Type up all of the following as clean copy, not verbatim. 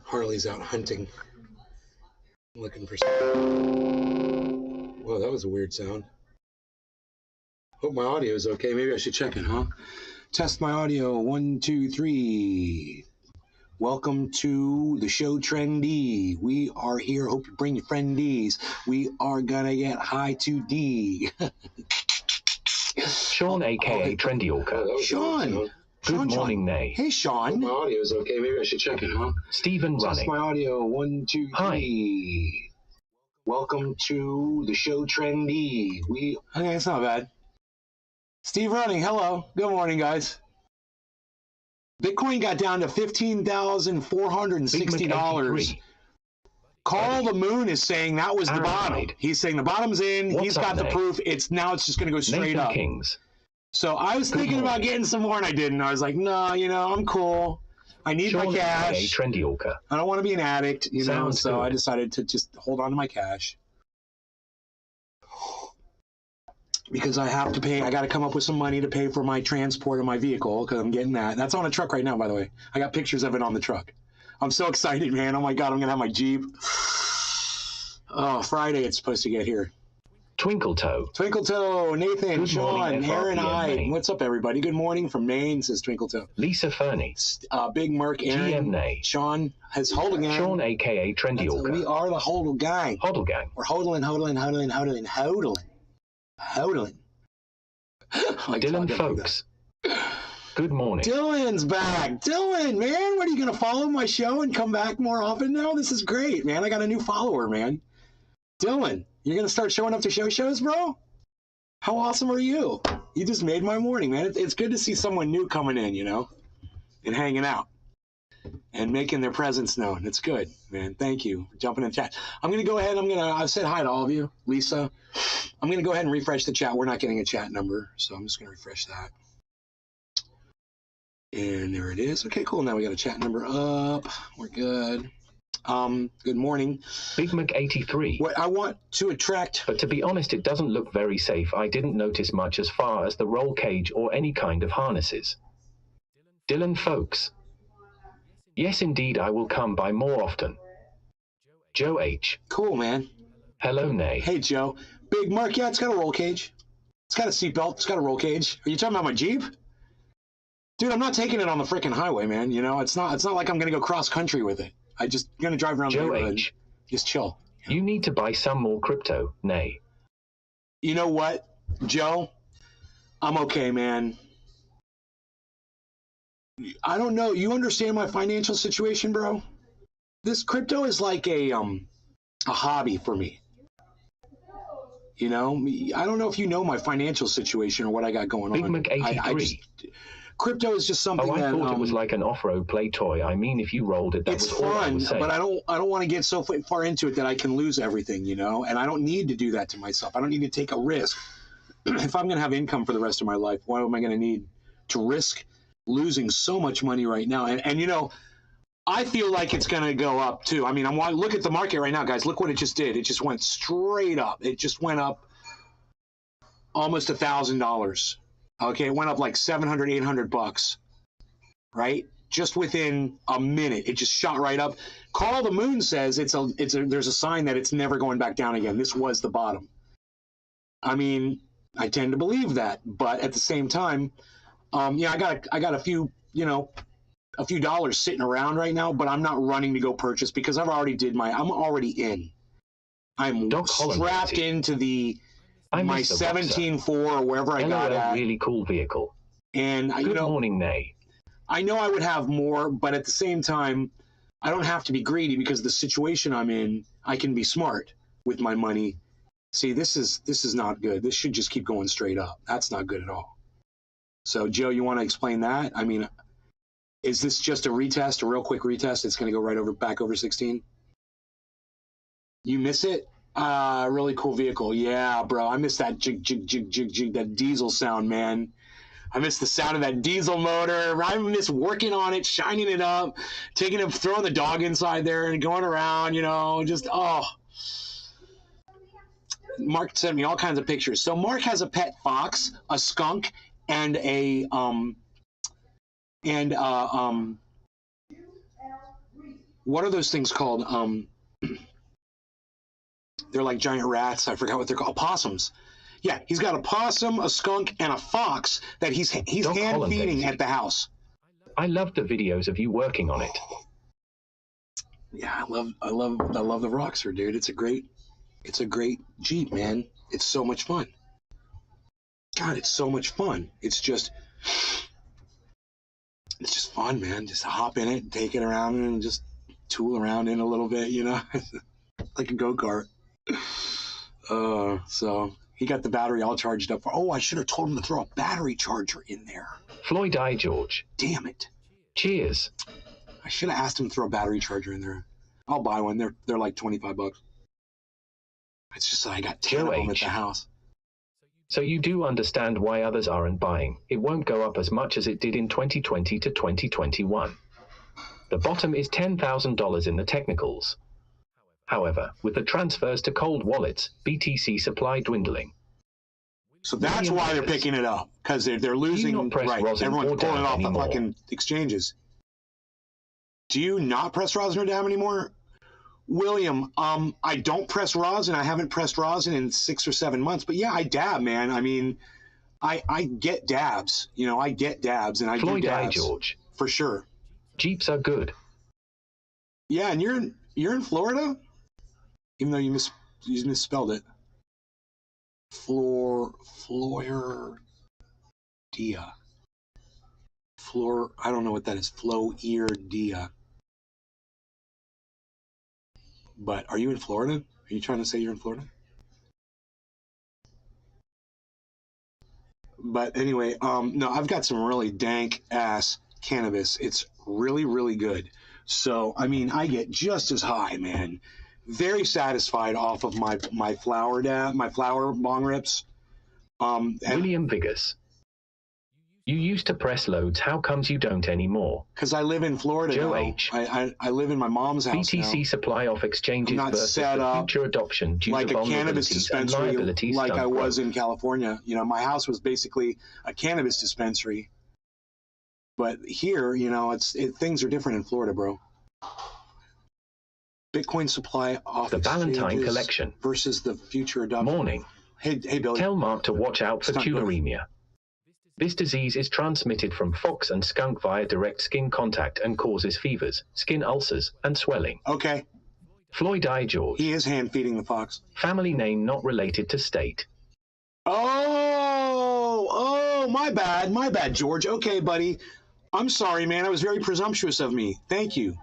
Harley's out hunting, looking for. Whoa, that was a weird sound. Hope my audio is okay. Maybe I should check it, huh? Test my audio. 1, 2, 3. Welcome to the show, Trendy. We are here. Hope you bring your friendies. We are gonna get high to D. Sean, aka Trendy Orca. Sean. Good morning, Nay. Hey, Sean. Hope my audio is okay. Maybe I should check it, huh? Stephen Test running. my audio. 1, 2, 3. Hi. Welcome to the show, Trendy. Okay, it's not bad. Steve running. Hello. Good morning, guys. Bitcoin got down to $15,460. Carl the Moon is saying that was the bottom. He's saying the bottom's in. He's got the proof. It's just going to go straight up. Kings. So I was thinking about getting some more, and I didn't. I was like, no, I'm cool. I need my cash. Trendy Orca. I don't want to be an addict, Sounds so good. I decided to just hold on to my cash. Because I have to pay, I got to come up with some money to pay for my transport of my vehicle, because I'm getting that. That's on a truck right now, by the way. I got pictures of it on the truck. I'm so excited, man. Oh my God, I'm going to have my Jeep. Oh, Friday it's supposed to get here. Twinkle Toe, Nathan, Good Sean, morning, Aaron, FRPN Maine. What's up, everybody? Good morning from Maine, says Twinkle Toe. Lisa Fernie, Big Merc, Aaron, GM Nay. Sean has Hodl Gang. Sean, aka Trendy Orca. We are the Hodl Gang. Hodl Gang. We're hodling. Dylan Folks. Good morning. Dylan's back. Dylan, man, what are you going to follow my show and come back more often now? This is great, man. I got a new follower, man. Dylan, you're going to start showing up to shows, bro? How awesome are you? You just made my morning, man. It's good to see someone new coming in, and hanging out and making their presence known. It's good, man. Thank you for jumping in the chat. I'm going to go ahead. I've said hi to all of you. Lisa, I'm going to go ahead and refresh the chat. We're not getting a chat number, so I'm just going to refresh that. And there it is. Okay, cool. Now we got a chat number up. We're good. Good morning. Big Mac 83. What I want to attract. But to be honest, it doesn't look very safe. I didn't notice much as far as the roll cage or any kind of harnesses. Dylan Folks. Yes, indeed, I will come by more often. Joe H. Cool, man. Hello, Nay. Hey, Joe. Big Mark, yeah, it's got a roll cage. It's got a seatbelt. It's got a roll cage. Are you talking about my Jeep? Dude, I'm not taking it on the freaking highway, man. It's not like I'm going to go cross country with it. I'm just going to drive around the neighborhood. H. Just chill. You need to buy some more crypto, Nay. You know what, Joe? I'm okay, man. I don't know. You understand my financial situation, bro? This crypto is like a hobby for me. I don't know if you know my financial situation or what I got going Big on. Mac 83. Crypto is just something I that thought it was like an off-road play toy. I mean, if you rolled it, that it's was all I fun, was saying. but I don't want to get so far into it that I can lose everything, and I don't need to do that to myself. I don't need to take a risk. If I'm going to have income for the rest of my life, why am I going to need to risk losing so much money right now? And I feel like it's going to go up too. I mean, look at the market right now, guys. Look what it just did. It just went straight up. It just went up almost $1,000. Okay, it went up like $700, $800, right? Just within a minute, it just shot right up. Carl the Moon says there's a sign that it's never going back down again. This was the bottom. I mean, I tend to believe that, but at the same time, I got a few dollars sitting around right now, but I'm not running to go purchase because I'm already in. I'm strapped into my 17.4 or wherever I got at. Really cool vehicle. And Good morning, Nay. I know I would have more, but at the same time, I don't have to be greedy because the situation I'm in, I can be smart with my money. See, this is not good. This should just keep going straight up. That's not good at all. So, Joe, you want to explain that? I mean, is this just a retest, a real quick retest? It's going to go back over 16? You miss it? Really cool vehicle. Yeah, bro. I miss that jig, that diesel sound, man. I miss the sound of that diesel motor. I miss working on it, shining it up, throwing the dog inside there and going around, just, oh. Mark sent me all kinds of pictures. So Mark has a pet fox, a skunk, and a what are those things called? They're like giant rats. I forgot what they're called. Opossums. Yeah, he's got a possum, a skunk, and a fox that he's Doc hand Holland, feeding baby. at the house. I loved the videos of you working on it. Yeah, I love the Roxor, dude. It's a great Jeep, man. It's so much fun. God, it's so much fun. It's just fun, man. Just hop in it, take it around, and just tool around in a little bit, you know, like a go-kart. So he got the battery all charged up. Oh, I should have told him to throw a battery charger in there. Floyd I. George. Damn it. Cheers. I should have asked him to throw a battery charger in there. I'll buy one. They're like $25. It's just that I got 10 Joe of them at H. the house. So you do understand why others aren't buying. It won't go up as much as it did in 2020 to 2021. The bottom is $10,000 in the technicals. However, with the transfers to cold wallets, BTC supply dwindling. So that's why they're picking it up, because they're losing. not press Right, rosin everyone's or pulling it dab off the anymore. fucking exchanges. Do you not press rosin or dab anymore? William, I don't press rosin. I haven't pressed rosin in 6 or 7 months. But yeah, I dab, man. I mean, I get dabs. You know, I get dabs, and I Floyd do I. dabs George. for sure. Jeeps are good. Yeah, and you're in Florida, even though you misspelled it. Floridia. I don't know what that is. Floridia. But are you in Florida? Are you trying to say you're in Florida? But anyway, no, I've got some really dank ass cannabis. It's really, really good. So, I mean, I get just as high, man. Very satisfied off of my flower bong rips. And William Vigas. You used to press loads. How comes you don't anymore? because I live in Florida Joe now. H. I live in my mom's house BTC now. supply off exchanges I'm not versus set the up future adoption due like to a cannabis vulnerabilities and dispensary liabilities like I stunt was growth. in California. You know, my house was basically a cannabis dispensary. But here, you know, things are different in Florida, bro. Bitcoin supply off The Valentine exchanges collection. versus the future adoption. Morning. Hey, Billy. Tell Mark to watch out for Stunt growth. tularemia. This disease is transmitted from fox and skunk via direct skin contact and causes fevers, skin ulcers, and swelling. Okay, Floyd I. George. he is hand feeding the fox. Family name not related to state. Oh, my bad, George. Okay, buddy. I'm sorry, man. I was very presumptuous of me. Thank you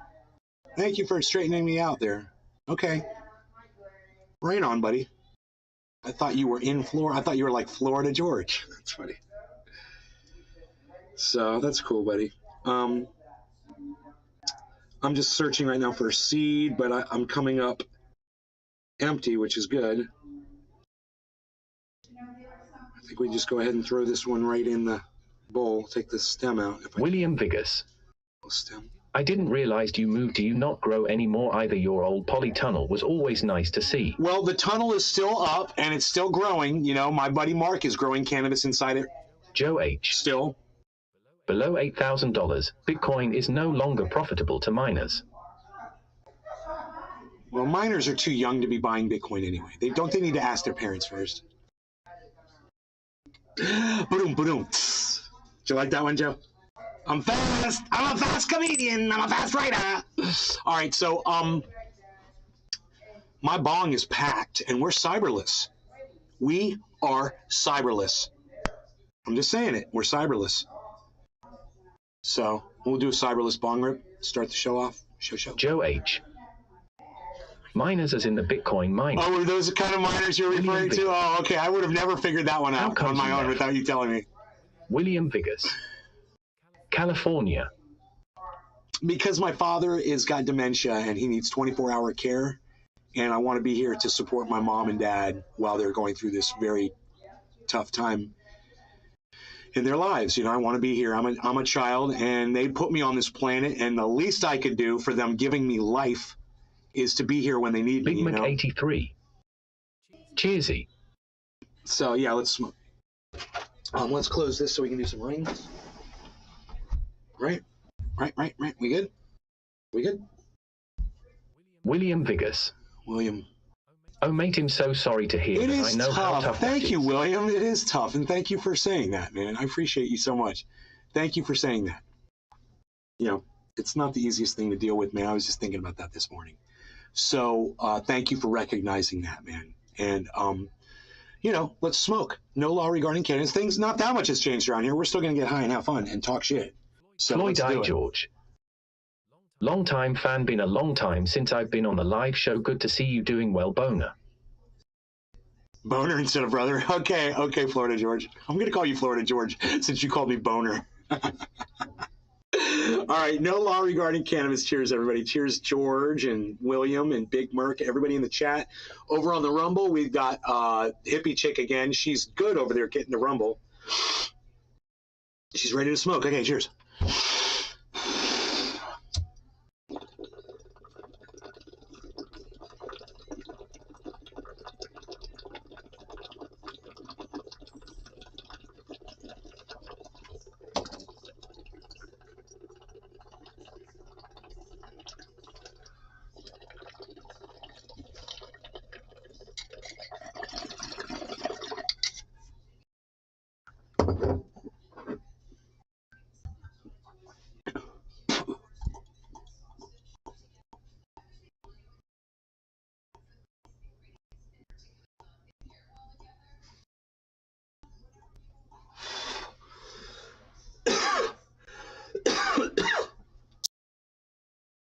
for straightening me out there. Okay, right on, buddy. I thought you were in Florida. I thought you were like Florida George. That's funny. So that's cool, buddy. I'm just searching right now for a seed, but I'm coming up empty, which is good. I think we just go ahead and throw this one right in the bowl. Take the stem out. If I William Vigas. stem. I didn't realize you moved. Do you not grow anymore either? Your old polytunnel was always nice to see. Well, the tunnel is still up and it's still growing. You know, my buddy Mark is growing cannabis inside it Joe H. still. Below $8,000, Bitcoin is no longer profitable to miners. Well, miners are too young to be buying Bitcoin anyway. They need to ask their parents first. Boom, boom. Did you like that one, Joe? I'm fast. I'm a fast comedian. I'm a fast writer. All right, so my bong is packed, and we're cyberless. We are cyberless. I'm just saying it. We're cyberless. So we'll do a cyberless bong rip. Start the show off. Show. Joe H. Miners as in the Bitcoin miner. Oh, are those the kind of miners you're referring to? Oh, okay. I would have never figured that one out on my own without you telling me. William Vigas. California. Because my father has got dementia and he needs 24-hour care, and I want to be here to support my mom and dad while they're going through this very tough time in their lives. You know, I want to be here. I'm a child, and they put me on this planet, and the least I could do for them giving me life is to be here when they need me. Big You Mac know? 83. Cheersy. So yeah, let's smoke. Let's close this so we can do some rings. Right. We good? We good? William Vigas. William. Oh, mate, I'm so sorry to hear It that. is I know how tough that Thank you, is. William. It is tough, and thank you for saying that, man. I appreciate you so much. Thank you for saying that. You know, it's not the easiest thing to deal with, man. I was just thinking about that this morning. So thank you for recognizing that, man. And you know, let's smoke. No law regarding cannabis. Things not that much has changed around here. We're still gonna get high and have fun and talk shit. So Floyd let's I. do it. George. Long time fan, been a long time since I've been on the live show. Good to see you doing well, Boner. Boner instead of brother. Okay, Florida George. I'm gonna call you Florida George since you called me Boner. All right, no law regarding cannabis. Cheers, everybody. Cheers, George and William and Big Merc, everybody in the chat. Over on the Rumble, we've got Hippie Chick again. She's good over there getting the Rumble. She's ready to smoke. Okay, cheers.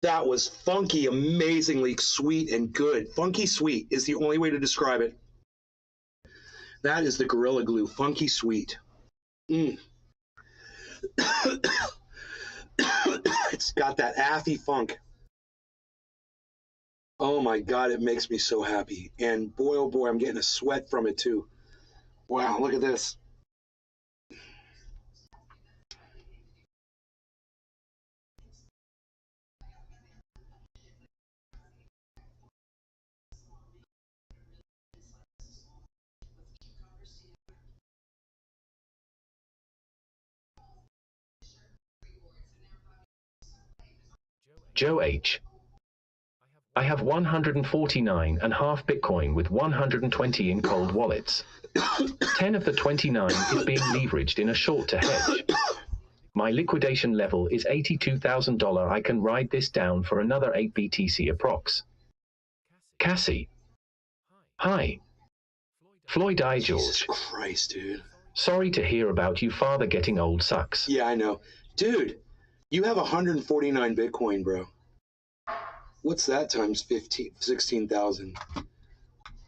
That was funky, amazingly sweet and good. Funky sweet is the only way to describe it. That is the Gorilla Glue, funky sweet. It's got that affy funk. Oh my God, it makes me so happy. And boy, oh boy, I'm getting a sweat from it too. Wow, look at this. Joe H. I have 149.5 Bitcoin with 120 in cold wallets. 10 of the 29 is being leveraged in a short to hedge. My liquidation level is $82,000. I can ride this down for another 8 BTC approx. Cassie. Hi. Floyd I. George. Jesus Christ, dude. Sorry to hear about you father getting old sucks. Yeah, I know. Dude, you have 149 Bitcoin, bro. What's that times 16,000?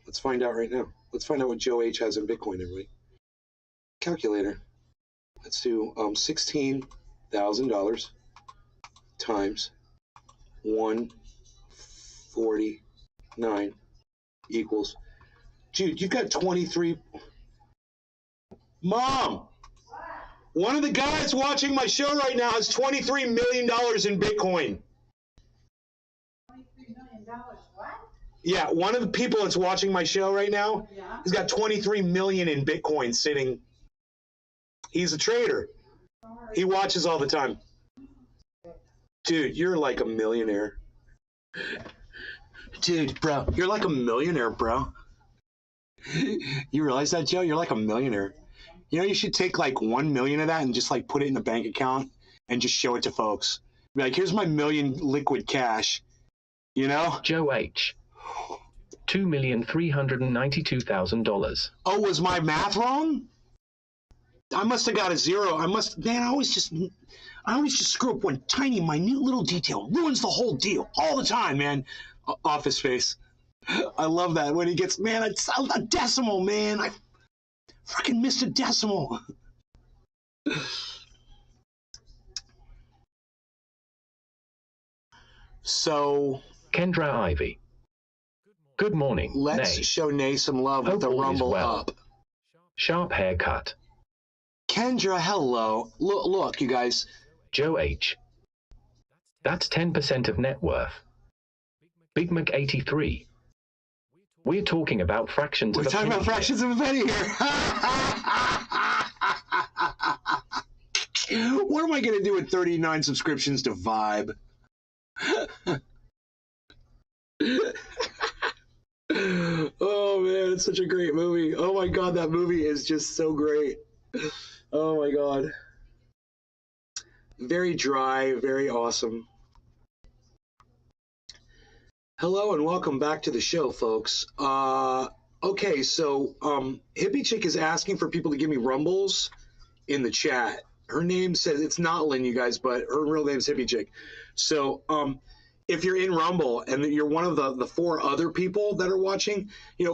Let's find out right now. Let's find out what Joe H has in Bitcoin, everybody. Calculator. Let's do $16,000 times 149 equals. Dude, you've got 23. Mom! One of the guys watching my show right now has $23 million in Bitcoin. $23 million what? Yeah, one of the people that's watching my show right now, Yeah. he's got 23 million in Bitcoin sitting. He's a trader. He watches all the time. Dude, you're like a millionaire. Dude, bro, you're like a millionaire, bro. You realize that, Joe? You're like a millionaire. You know, you should take like 1 million of that and just like put it in a bank account and just show it to folks. Be like, here's my million liquid cash. You know? Joe H. $2,392,000. Oh, was my math wrong? I must have got a zero. Man, I always just screw up one tiny, minute little detail. Ruins the whole deal all the time, man. Office Space. I love that when he gets, man, it's a decimal, man. I freaking missed a decimal. So Kendra Ivy. Good morning, let's Nay. show Nay some love with Hope the all is Rumble well. up. Sharp haircut. Kendra, hello. Look, you guys. Joe H. That's 10% of net worth. Big Mac 83. We're talking about fractions We're of a talking penny about fractions of a penny here. What am I going to do with 39 subscriptions to Vibe? Oh man, it's such a great movie. Oh my god, that movie is just so great. Oh my god. Very dry, very awesome. Hello and welcome back to the show, folks. Okay, so Hippie Chick is asking for people to give me rumbles in the chat. Her name says, it's not Lynn, you guys, but her real name is Hippie Chick. So if you're in Rumble and you're one of the 4 other people that are watching,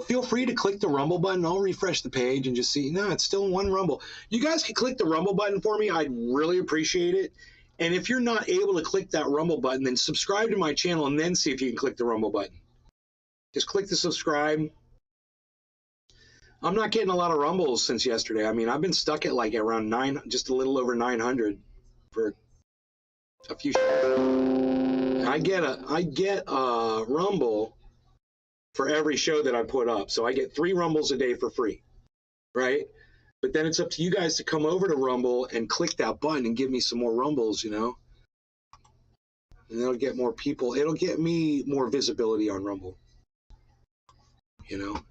feel free to click the Rumble button. I'll refresh the page and just see, no, it's still one Rumble. You guys can click the Rumble button for me. I'd really appreciate it. And if you're not able to click that Rumble button, then subscribe to my channel and then see if you can click the Rumble button. Just click the subscribe. I'm not getting a lot of Rumbles since yesterday. I mean, I've been stuck at like around just a little over 900 for a few shows. I get a Rumble for every show that I put up. So I get 3 Rumbles a day for free, right? But then it's up to you guys to come over to Rumble and click that button and give me some more Rumbles, And it'll get more people. It'll get me more visibility on Rumble,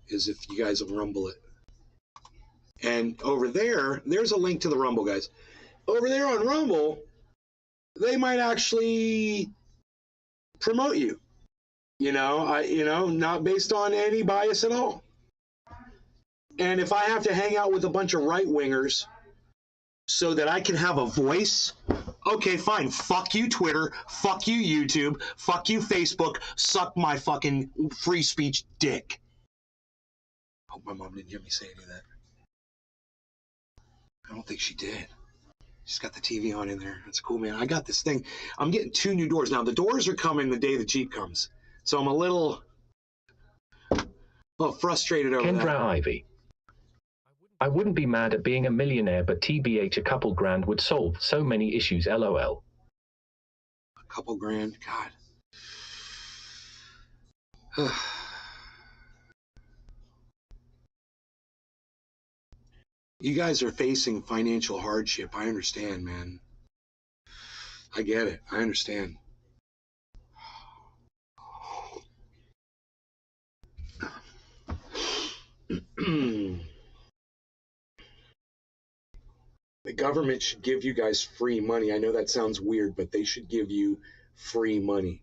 is if you guys will Rumble it. And over there's a link to the Rumble, guys. Over there on Rumble, they might actually promote you, not based on any bias at all. And if I have to hang out with a bunch of right-wingers so that I can have a voice, okay, fine. Fuck you, Twitter. Fuck you, YouTube. Fuck you, Facebook. Suck my fucking free speech dick. Hope my mom didn't hear me say any of that. I don't think she did. She's got the TV on in there. That's cool, man. I got this thing. I'm getting 2 new doors. Now, the doors are coming the day the Jeep comes. So I'm a little frustrated over Kendra that. Ivy. I wouldn't be mad at being a millionaire, but TBH a couple grand would solve so many issues, LOL. A couple grand? God. You guys are facing financial hardship. I understand, man. I get it. I understand. The government should give you guys free money. I know that sounds weird, but they should give you free money.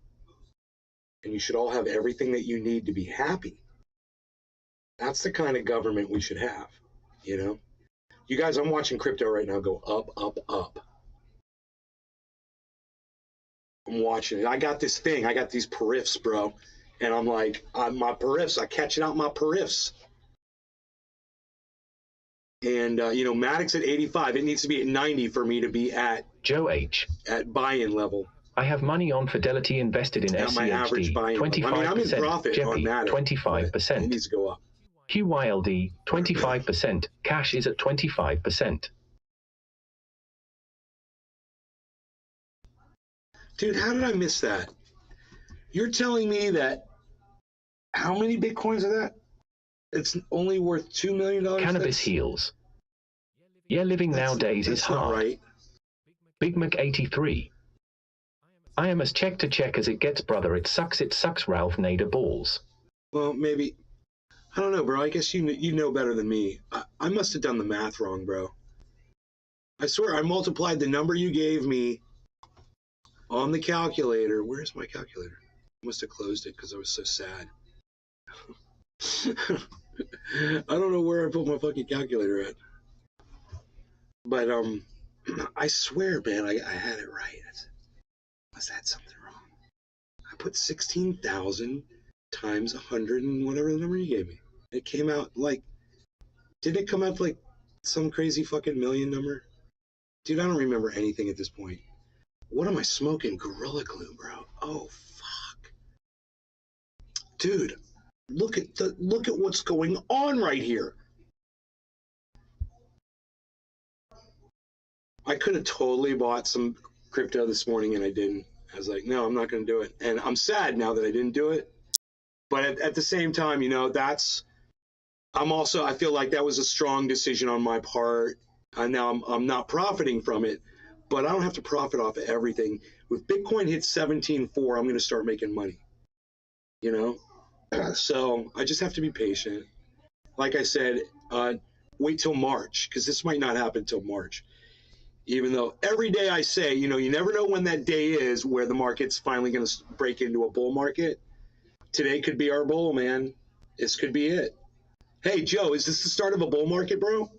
And you should all have everything that you need to be happy. That's the kind of government we should have, You guys, I'm watching crypto right now go up, up, up. I'm watching it. I got this thing. I got these periffs, bro. And I'm like, my periffs, I catch it out my periffs. And, Maddox at 85. It needs to be at 90 for me to be at Joe H. At buy-in level. I have money on Fidelity invested in SCHD, 25%, I'm in profit on Jeppy, Maddox, 25%. It needs to go up. QYLD, 25%. Cash is at 25%. Dude, how did I miss that? You're telling me that how many Bitcoins are that? It's only worth $2 million? Cannabis heals. Yeah, living nowadays is hard. Right. Big Mac 83. I am as check to check as it gets, brother. It sucks, Ralph Nader balls. Well, maybe. I don't know, bro. I guess you know better than me. I must have done the math wrong, bro. I swear I multiplied the number you gave me on the calculator. Where's my calculator? I must have closed it because I was so sad. I don't know where I put my fucking calculator at. But I swear, man, I had it right. Must have had something wrong. I put 16,000 times 100 and whatever the number you gave me. It came out like, didn't it come out like some crazy fucking million number? Dude, I don't remember anything at this point. What am I smoking? Gorilla Glue, bro. Oh, fuck. Dude, look at what's going on right here. I could have totally bought some crypto this morning and I didn't. I was like, no, I'm not going to do it. And I'm sad now that I didn't do it. But at the same time, you know, I feel like that was a strong decision on my part. And now I'm not profiting from it, but I don't have to profit off of everything. With Bitcoin hit 17.4, I'm going to start making money, you know? So I just have to be patient. Like I said, wait till March, because this might not happen till March. Even though every day I say, you know, you never know when that day is where the market's finally going to break into a bull market. Today could be our bull, man. This could be it. Hey, Joe, is this the start of a bull market, bro?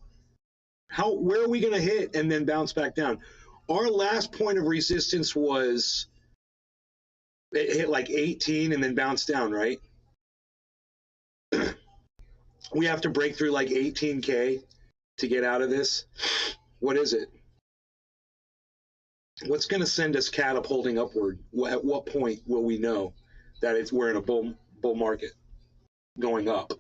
Where are we going to hit and then bounce back down? Our last point of resistance was, it hit like 18 and then bounced down, right? We have to break through like 18K to get out of this. What is it? What's going to send us catapulting upward? At what point will we know that we're in a bull market going up?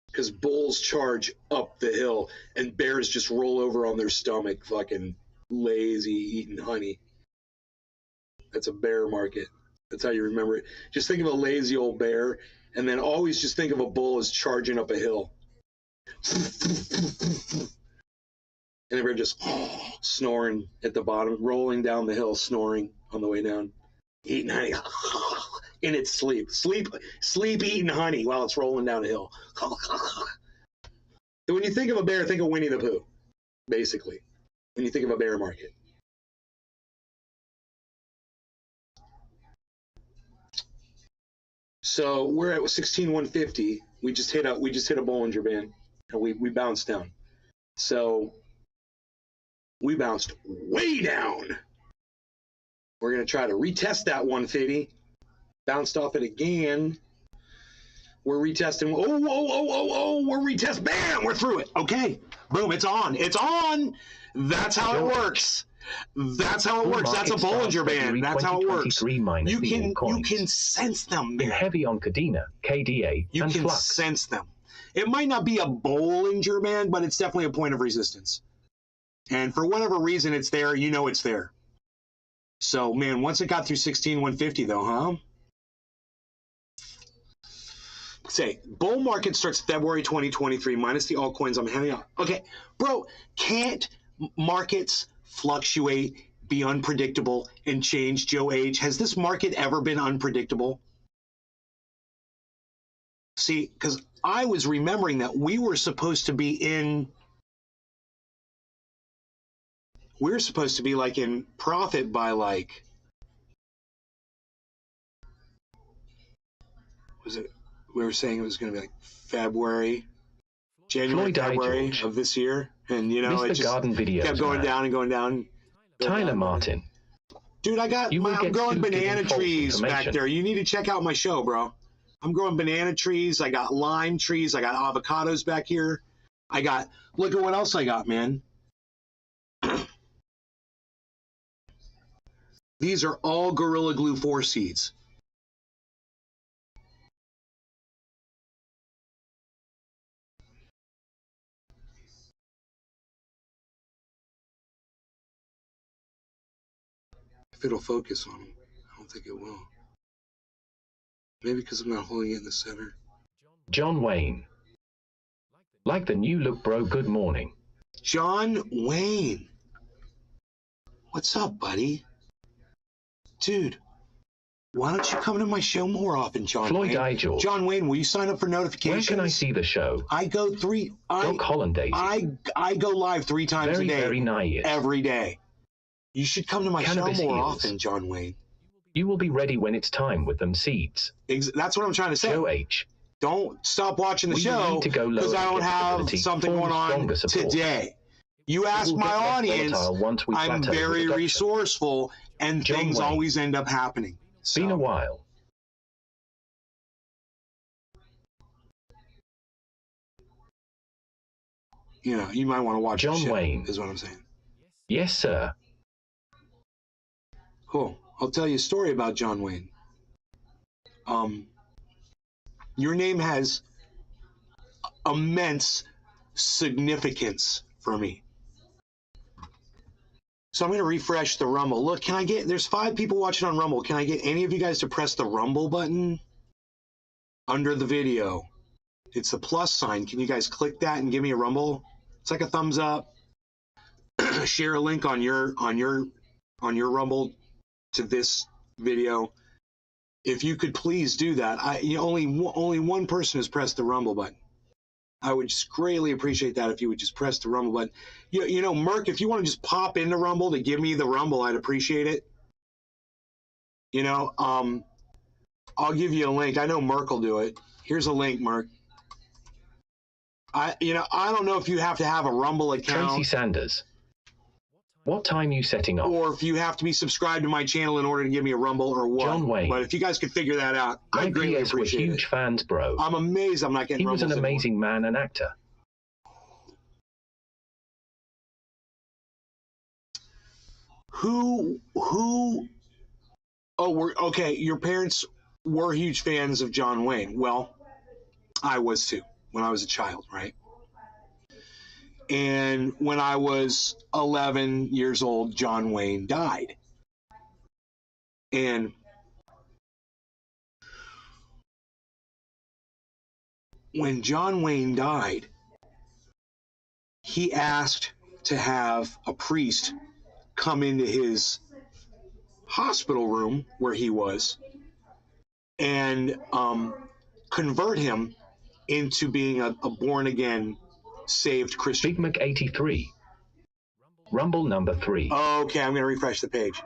Because bulls charge up the hill and bears just roll over on their stomach, fucking lazy, eating honey. That's a bear market. That's how you remember it. Just think of a lazy old bear, and then always just think of a bull as charging up a hill. And they're just snoring at the bottom, rolling down the hill, snoring on the way down, eating honey in its sleep, eating honey while it's rolling down a hill. When you think of a bear, think of Winnie the Pooh, basically. When you think of a bear market. So we're at 16,150. We just hit a Bollinger Band, and we bounced down. So we bounced way down. We're going to try to retest that 150. Bounced off it again. We're retesting. We're retest. Bam! We're through it. Okay. Boom. It's on. It's on. That's how it works. That's how it works. That's a Bollinger Band. That's how it works. You can sense them, man. Been heavy on Kadena, KDA, you and can Flux. Sense them. It might not be a Bollinger Band, but it's definitely a point of resistance. And for whatever reason it's there, you know it's there. So, man, once it got through 16,150, though, huh? Say, bull market starts February 2023, minus the altcoins I'm handing out. Okay, bro, can't markets fluctuate, be unpredictable, and change, Joe H? Has this market ever been unpredictable? See, because I was remembering that we were supposed to be like in profit by like, we were saying it was going to be like January, February of this year. And, you know, it just kept going down and going down. Tyler Martin. Dude, I'm growing banana trees back there. You need to check out my show, bro. I'm growing banana trees. I got lime trees. I got avocados back here. Look at what else I got, man. These are all Gorilla Glue 4 seeds. If it'll focus on them, I don't think it will. Maybe because I'm not holding it in the center. John Wayne. Like the new look, bro. Good morning. John Wayne. What's up, buddy? Dude, why don't you come to my show more often, John Floyd Wayne? George. John Wayne, will you sign up for notifications? Where can I see the show? I go I go live 3 times a day. Very nice. Every day. You should come to my show more often, John Wayne. You will be ready when it's time with them seeds. That's what I'm trying to say. Joe H. Don't stop watching the show because I don't have something going on today. You ask my audience, I'm very resourceful, and things always end up happening. So. Been a while. You know, you might want to watch John Wayne. Is what I'm saying. Yes, sir. Cool. I'll tell you a story about John Wayne. Your name has immense significance for me. So I'm going to refresh the Rumble. Look, there's 5 people watching on Rumble. Can I get any of you guys to press the Rumble button? under the video. It's the plus sign. Can you guys click that and give me a rumble? It's like a thumbs up. Share a link on your rumble to this video. If you could please do that. Only one person has pressed the rumble button. I would just greatly appreciate that if you would just press the rumble button. You know, Merc, if you want to just pop into Rumble to give me the rumble, I'd appreciate it. You know, I'll give you a link. I know Merc will do it. Here's a link, Merc. I don't know if you have to have a Rumble account. Tracy Sanders. What time you setting off? Or if you have to be subscribed to my channel in order to give me a rumble or what. John Wayne. But if you guys could figure that out, I'd greatly PS were appreciate huge it. fans, bro. I'm amazed I'm not getting He was rumbles an anymore. amazing man and actor. Okay, your parents were huge fans of John Wayne. Well, I was too when I was a child, right? And when I was 11 years old, John Wayne died. And when John Wayne died, he asked to have a priest come into his hospital room where he was and convert him into being a born-again, saved Christian. Big Mac 83. Rumble number 3. Okay, I'm going to refresh the page.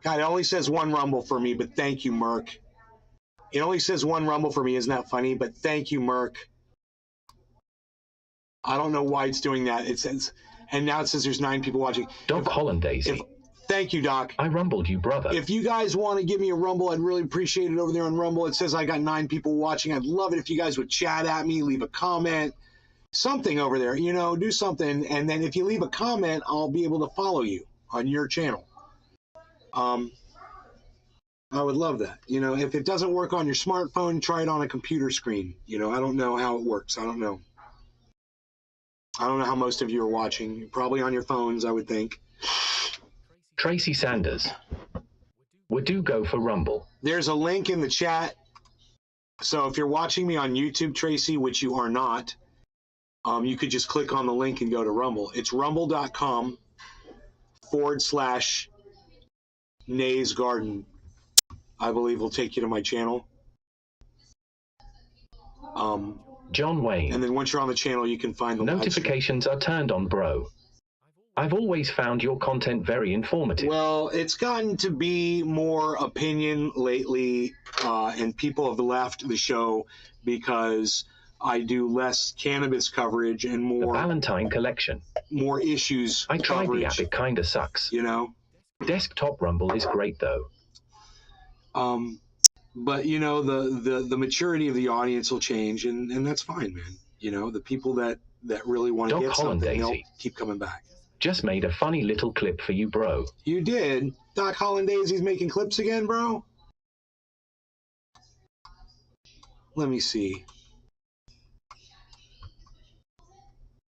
God, it only says one rumble for me, but thank you, Merc. It only says one rumble for me. Isn't that funny? But thank you, Merc. I don't know why it's doing that. It says, and now it says there's 9 people watching. Doc Hollandaise. Thank you, Doc. I rumbled you, brother. If you guys want to give me a rumble, I'd really appreciate it over there on Rumble. It says I got 9 people watching. I'd love it if you guys would chat at me, leave a comment, something over there, you know, do something. And then if you leave a comment, I'll be able to follow you on your channel. I would love that. You know, if it doesn't work on your smartphone, try it on a computer screen. You know, I don't know how it works. I don't know. I don't know how most of you are watching. Probably on your phones, I would think. Tracy Sanders. Would do go for Rumble. There's a link in the chat. So if you're watching me on YouTube, Tracy, which you are not, you could just click on the link and go to Rumble. It's rumble.com/Nay's Garden. I believe will take you to my channel. John Wayne. And then once you're on the channel, you can find the notifications are turned on, bro. I've always found your content very informative. Well, it's gotten to be more opinion lately, and people have left the show because I do less cannabis coverage and more the Valentine collection. More issues. I tried coverage, the app, it kinda sucks. You know? Desktop Rumble is great though. But you know, the maturity of the audience will change, and that's fine, man. You know, the people that really want to get something, they'll keep coming back. Just made a funny little clip for you, bro. You did? Doc Hollandaisy's making clips again, bro? Let me see.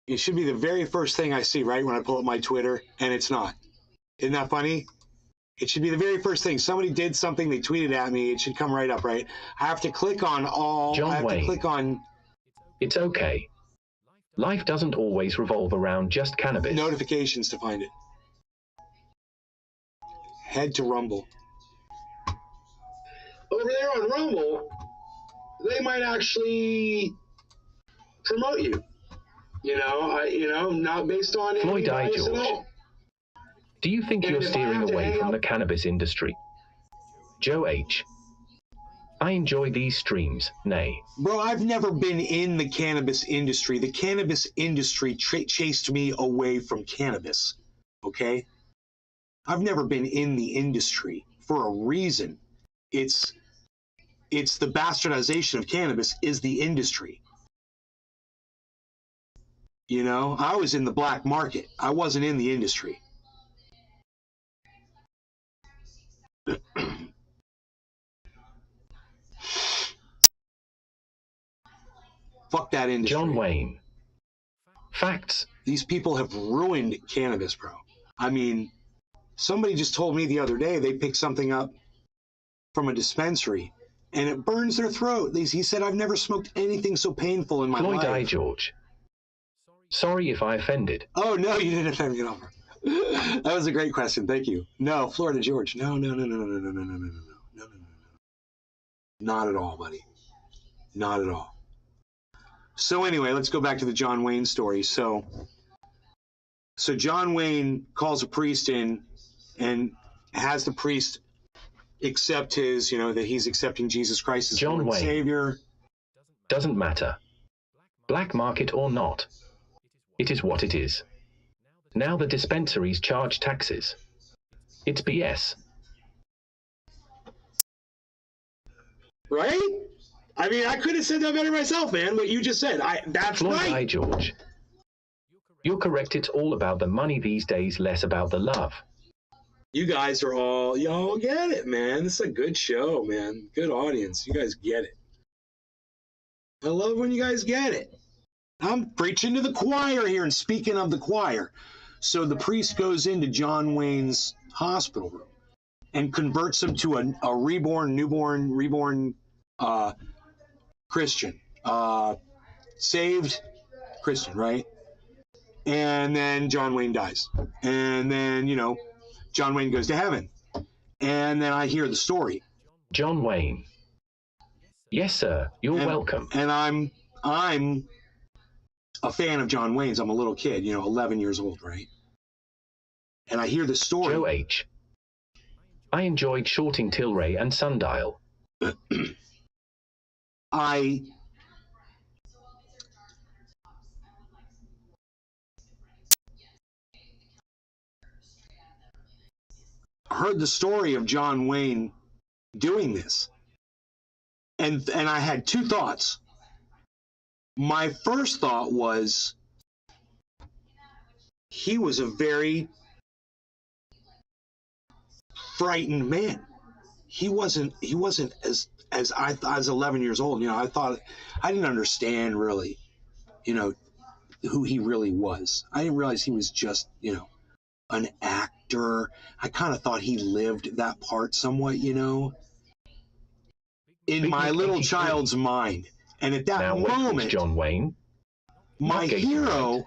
It should be the very first thing I see, right, when I pull up my Twitter, and it's not. Isn't that funny? It should be the very first thing. Somebody did something, they tweeted at me, it should come right up, right? I have to click on all. John I have Wayne. to click on. It's okay. Life doesn't always revolve around just cannabis. Notifications to find it. Head to Rumble. Over there on Rumble, they might actually promote you. You know, not based on any Floyd I. bias at George. all. Do you think And you're if I steering have to away hang from up- the cannabis industry? Joe H. I enjoy these streams, nay. Bro, I've never been in the cannabis industry. The cannabis industry chased me away from cannabis, okay? I've never been in the industry for a reason. It's the bastardization of cannabis is the industry. You know, I was in the black market. I wasn't in the industry. Fuck that industry. John Wayne. Facts. These people have ruined cannabis, bro. I mean, somebody just told me the other day they picked something up from a dispensary and it burns their throat. He said, I've never smoked anything so painful in my Floyd life. I. George. Sorry if I offended. Oh, no, you didn't offend me at all. That was a great question. Thank you. No, Florida George. No. Not at all, buddy. Not at all. So anyway, let's go back to the John Wayne story. So John Wayne calls a priest in and has the priest accept his, that he's accepting Jesus Christ as Lord and Savior. Doesn't matter. Black market or not. It is what it is. Now the dispensaries charge taxes. It's BS. Right? I mean, I could have said that better myself, man. What you just said. That's Floyd right. I. George. You're correct. It's all about the money these days, less about the love. You guys are y'all get it, man. This is a good show, man. Good audience. You guys get it. I love when you guys get it. I'm preaching to the choir here, and speaking of the choir. So the priest goes into John Wayne's hospital room and converts him to a reborn Christian. Saved Christian, right? And then John Wayne dies. And then, John Wayne goes to heaven. And then I hear the story. John Wayne. Yes, sir. You're welcome. And I'm a fan of John Wayne's. I'm a little kid, 11 years old, right? And I hear the story. Joe H. I enjoyed Shorting Tilray and Sundial. I heard the story of John Wayne doing this. And I had two thoughts. My first thought was he was a very frightened man. He wasn't as 11 years old, I thought I didn't understand really, who he really was. I didn't realize he was just, an actor. I kind of thought he lived that part somewhat, in my little child's mind. And at that moment, John Wayne, my hero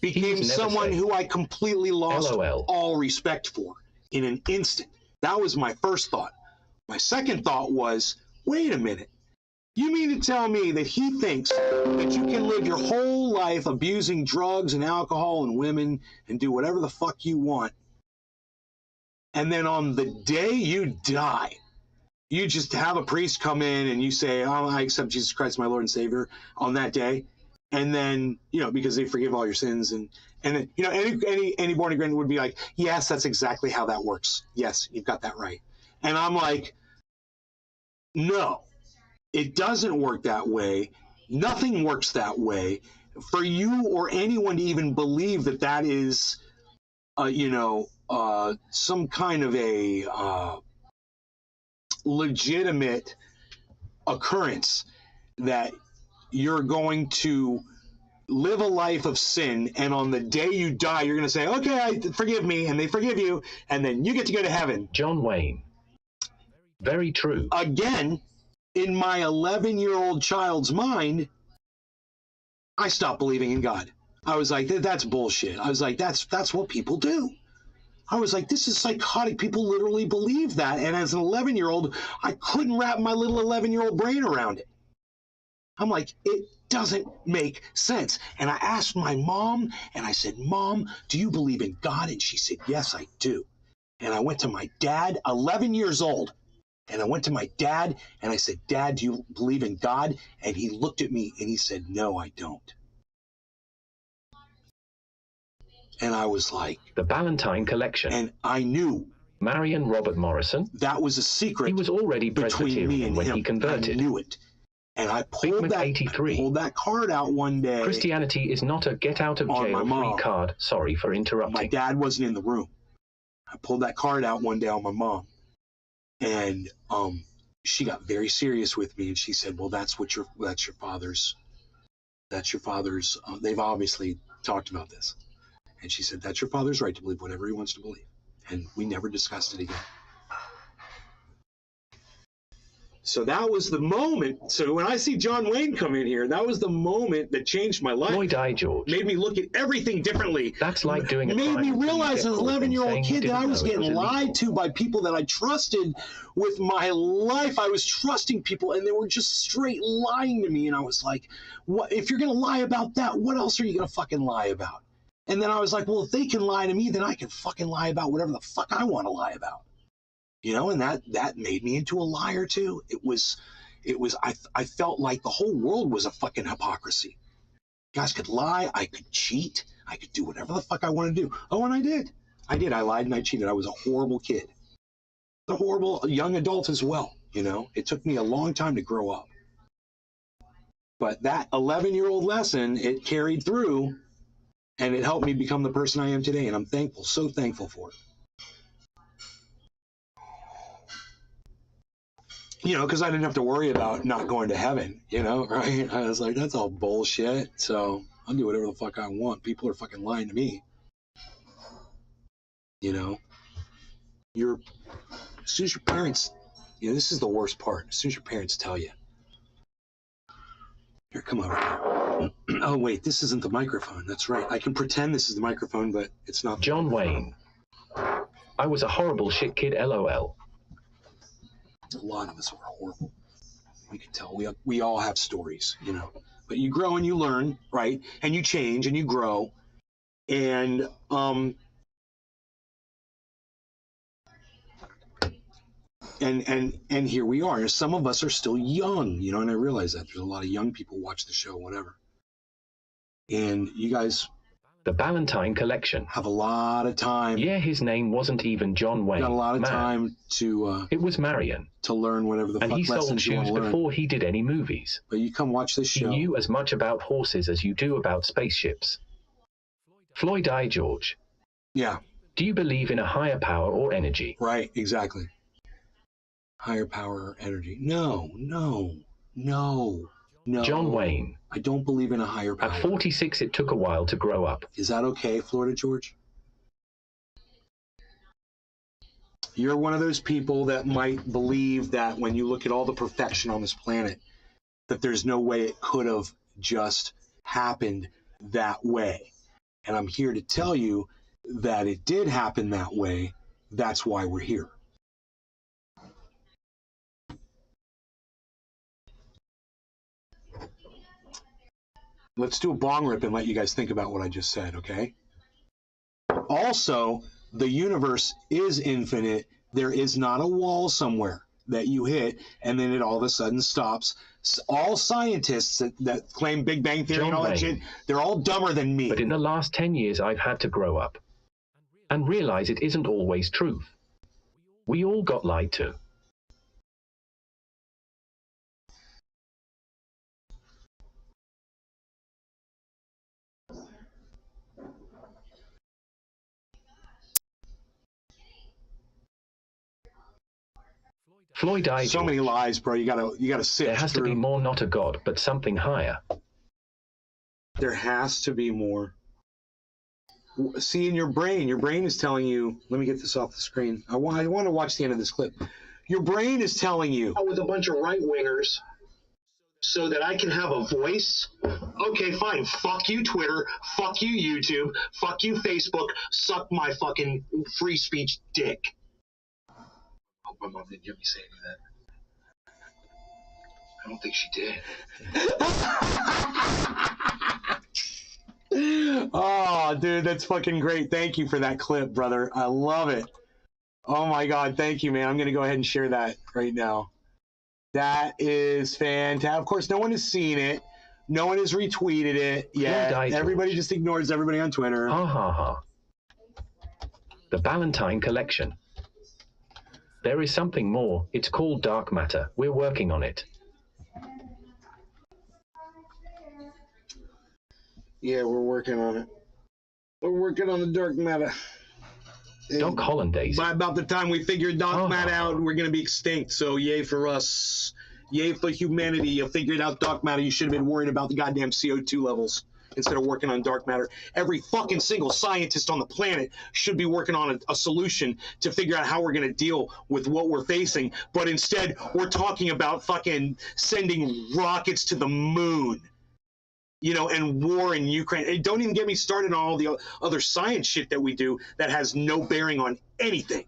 became someone who I completely lost all respect for in an instant. That was my first thought. My second thought was, wait a minute. You mean to tell me that he thinks that you can live your whole life abusing drugs and alcohol and women and do whatever the fuck you want, and then on the day you die, you just have a priest come in and you say, oh, I accept Jesus Christ, my Lord and Savior, on that day. And then, because they forgive all your sins. And any born again would be like, yes, that's exactly how that works. Yes, you've got that right. And I'm like, no, it doesn't work that way. Nothing works that way. For you or anyone to even believe that that is, some kind of a legitimate occurrence that you're going to live a life of sin, and on the day you die, you're going to say, okay, forgive me, and they forgive you, and then you get to go to heaven. John Wayne. Very true. Again, in my 11-year-old child's mind, I stopped believing in God. I was like, that's bullshit. I was like, that's what people do. I was like, this is psychotic. People literally believe that. And as an 11-year-old, I couldn't wrap my little 11-year-old brain around it. I'm like, it doesn't make sense. And I asked my mom, and I said, Mom, do you believe in God? And she said, yes, I do. And I went to my dad, 11 years old, and I went to my dad, and I said, Dad, do you believe in God? And he looked at me, and he said, no, I don't. And I was like... The Ballantine Collection. And I knew... Marion Robert Morrison. That was a secret. He was already Presbyterian when he converted. I knew it. And I pulled that card out one day. Christianity is not a get-out-of-jail-free card. Sorry for interrupting. My dad wasn't in the room. I pulled that card out one day on my mom. And she got very serious with me, and she said, well, that's your father's. They've obviously talked about this. And she said, that's your father's right to believe whatever he wants to believe. And we never discussed it again. So that was the moment. So when I see John Wayne come in here, that was the moment that changed my life. Floyd I. George. Made me look at everything differently. That's like doing a Made crime me until you realize get as an caught and 11-year-old saying you kid that didn't I was know it getting lied illegal. to by people that I trusted with my life. I was trusting people, and they were just straight lying to me. And I was like, "What? If you're gonna lie about that, what else are you gonna fucking lie about?" And then I was like, "Well, if they can lie to me, then I can fucking lie about whatever the fuck I want to lie about." You know, and that made me into a liar too. I felt like the whole world was a fucking hypocrisy. You guys could lie, I could cheat, I could do whatever the fuck I wanted to do. Oh, and I did. I lied and I cheated. I was a horrible kid. A horrible young adult as well, you know. It took me a long time to grow up. But that 11-year-old lesson, it carried through, and it helped me become the person I am today, and I'm thankful, so thankful for it. You know, because I didn't have to worry about not going to heaven, you know, right? I was like, that's all bullshit. So I'll do whatever the fuck I want. People are fucking lying to me. You know, as soon as your parents, you know, this is the worst part. As soon as your parents tell you, here, come over here. Oh, wait, this isn't the microphone. That's right. I can pretend this is the microphone, but it's not. John Wayne. I was a horrible shit kid, LOL. A lot of us were horrible. We can tell. We all have stories, you know. But you grow and you learn, right? And you change and you grow. And and here we are. Some of us are still young, you know, and I realize that there's a lot of young people watch the show, whatever. And you guys, The Ballantine Collection. have a lot of time. Yeah, his name wasn't even John Wayne. Got a lot of Man. time to It was Marion. learn whatever the And he fuck sold lessons you want shoes to learn. before he did any movies. But you come watch this He show. knew as much about horses as you do about spaceships. Floyd I. George. Yeah, Do you believe in a higher power or energy? right, exactly. Higher power or energy. No. John Wayne. I don't believe in a higher power. At 46, it took a while to grow up. Is that okay, Florida George? You're one of those people that might believe that when you look at all the perfection on this planet, that there's no way it could have just happened that way. And I'm here to tell you that it did happen that way. That's why we're here. Let's do a bong rip and let you guys think about what I just said, okay? Also, the universe is infinite. There is not a wall somewhere that you hit and then it all of a sudden stops. All scientists that claim Big Bang Theory and all that shit, they're all dumber than me. But in the last 10 years, I've had to grow up and realize it isn't always truth. We all got lied to. Floyd I. So many lies, bro. You gotta sit. There has to be more, not a god, but something higher. There has to be more. See, in your brain is telling you. Let me get this off the screen. I want to watch the end of this clip. Your brain is telling you with a bunch of right wingers, so that I can have a voice. Okay, fine. Fuck you, Twitter. Fuck you, YouTube. Fuck you, Facebook. Suck my fucking free speech dick. I hope my mom didn't hear me say any of that. I don't think she did. Oh, dude, that's fucking great. Thank you for that clip, brother. I love it. Oh my God, thank you, man. I'm gonna go ahead and share that right now. That is fantastic. Of course, no one has seen it. No one has retweeted it yet. Everybody just ignores everybody on Twitter. Ha ha ha. The Ballantine Collection. There is something more. It's called dark matter. We're working on it. Yeah, we're working on it. We're working on the dark matter. Doc Hollandaise. By about the time we figure dark matter out, we're going to be extinct. So yay for us. Yay for humanity. You figured out dark matter. You should have been worried about the goddamn CO2 levels. instead of working on dark matter. Every fucking single scientist on the planet should be working on a solution to figure out how we're going to deal with what we're facing. But instead, we're talking about fucking sending rockets to the moon, you know, and war in Ukraine. And don't even get me started on all the other science shit that we do that has no bearing on anything.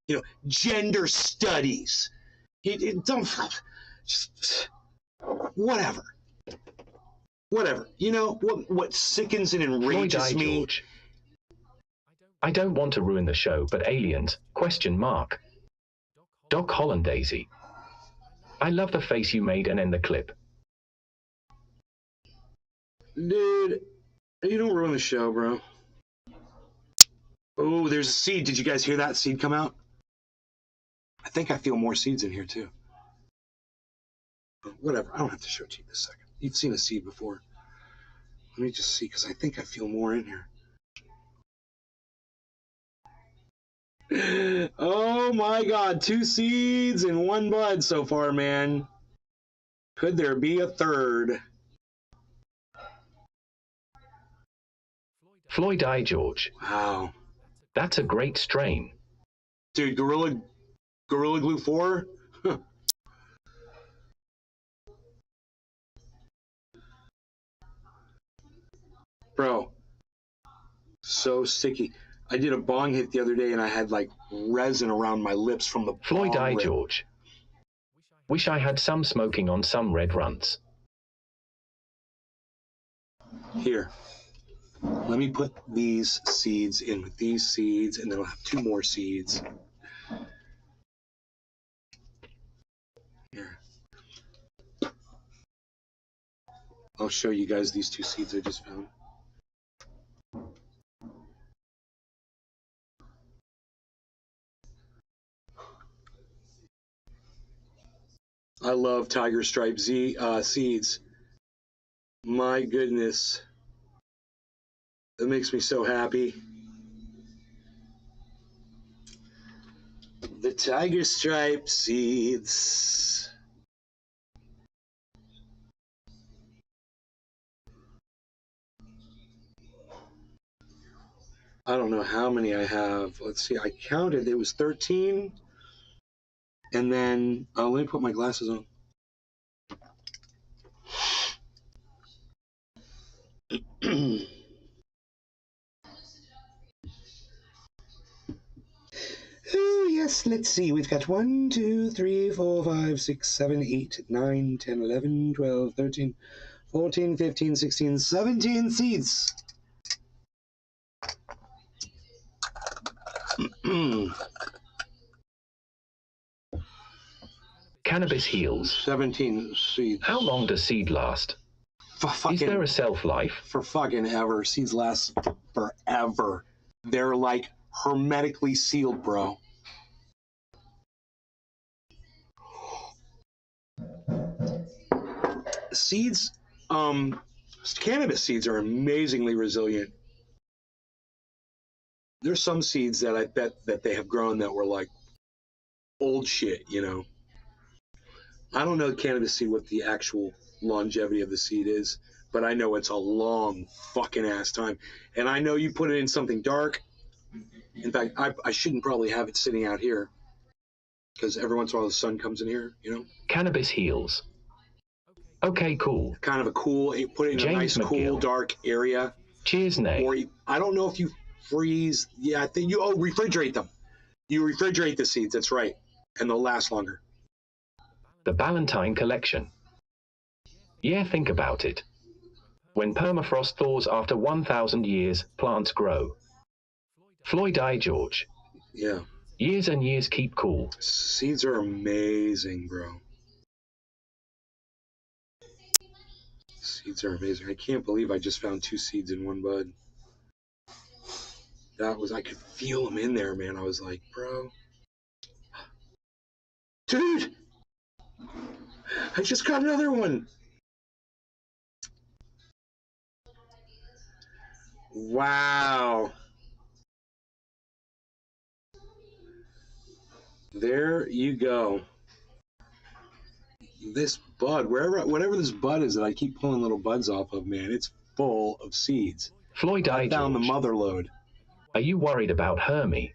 You know, gender studies. Don't just whatever. Whatever. You know, what sickens and enrages me. George. I don't want to ruin the show, but aliens, ? Doc Hollandaisy. I love the face you made and end the clip. Dude, you don't ruin the show, bro. Oh, there's a seed. Did you guys hear that seed come out? I think I feel more seeds in here, too. Whatever. I don't have to show it to you this second. You've seen a seed before. Let me just see, because I think I feel more in here. Oh my God, 2 seeds and 1 bud so far, man. Could there be a third? Floyd I. George. Wow. That's a great strain. Dude, Gorilla Glue 4? Huh. Bro, so sticky. I did a bong hit the other day and I had like resin around my lips from the Floyd bong I. rip. George. Wish I had some smoking on some red runts. Here. Let me put these seeds in with these seeds, and then I'll have 2 more seeds. Here. I'll show you guys these 2 seeds I just found. I love Tiger Stripe seeds. My goodness. That makes me so happy. The Tiger Stripe seeds. I don't know how many I have. Let's see, I counted. It was 13. And then, let me put my glasses on. Oh, yes, let's see. We've got 1, 2, 3, 4, 5, 6, 7, 8, 9, 10, 11, 12, 13, 14, 15, 16, 17 seeds. Cannabis heals. 17 seeds. How long does seed last? Is there a shelf life? For fucking ever. Seeds last forever. They're like hermetically sealed, bro. Seeds, cannabis seeds are amazingly resilient. There's some seeds that I bet that they have grown that were like old shit, you know. I don't know cannabis seed what the actual longevity of the seed is, but I know it's a long fucking ass time. And I know you put it in something dark. In fact, I shouldn't probably have it sitting out here because every once in a while the sun comes in here, you know. Cannabis heals. Okay, cool. Kind of a cool, put it in James a nice, McGill. cool, dark area. Cheers, Nate. Or I don't know if you freeze. Yeah, I think refrigerate them. You refrigerate the seeds. That's right, and they'll last longer. The Ballantine Collection. Yeah, think about it. When permafrost thaws after 1,000 years, plants grow. Floyd I. George. Yeah. Years and years keep cool. Seeds are amazing, bro. Seeds are amazing. I can't believe I just found 2 seeds in 1 bud. I could feel them in there, man. I was like, bro. Dude! I just got another one. Wow. There you go. This bud, whatever this bud is that I keep pulling little buds off of, man, it's full of seeds. Floyd I I. found the George, mother lode. are you worried about Hermie?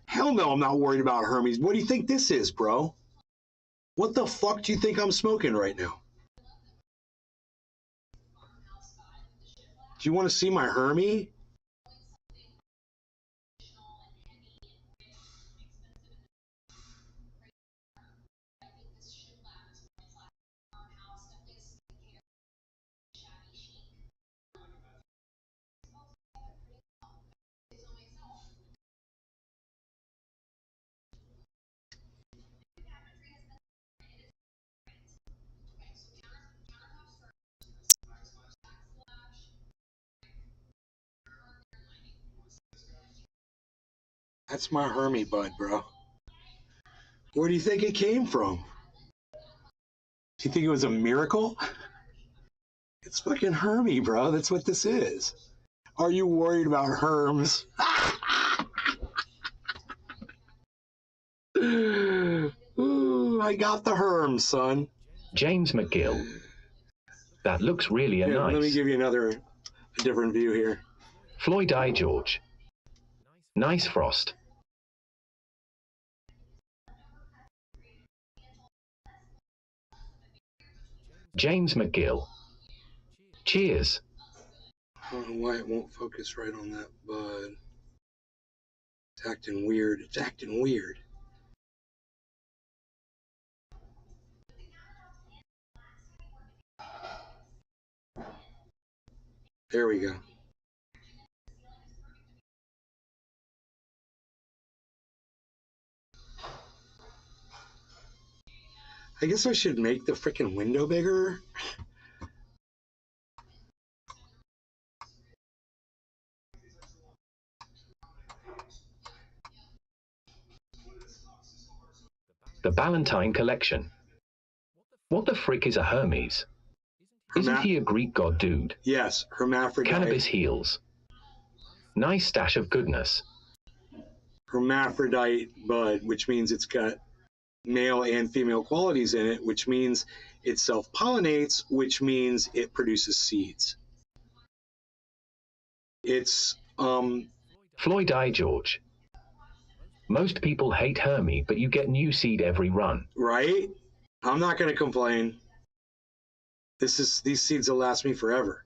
Hell no, I'm not worried about Hermes. What do you think this is, bro? What the fuck do you think I'm smoking right now? Do you want to see my Hermie? That's my Hermie bud, bro. Where do you think it came from? Do you think it was a miracle? It's fucking Hermie, bro. That's what this is. Are you worried about Herms? Ooh, I got the Herms, son. James McGill, that looks really Here, nice. let me give you a different view here. Floyd I. George, nice frost. James McGill, cheers. I don't know why it won't focus right on that bud. It's acting weird. It's acting weird. There we go. I guess I should make the freaking window bigger. The Ballantine Collection. What the frick is a Hermes? Isn't he a Greek god dude? Yes, hermaphrodite. Cannabis heals. Nice stash of goodness. Hermaphrodite bud, which means it's got male and female qualities in it, which means it self-pollinates, which means it produces seeds. It's Floyd I. George. Most people hate Hermie, but you get new seed every run. right. I'm not going to complain. These seeds will last me forever.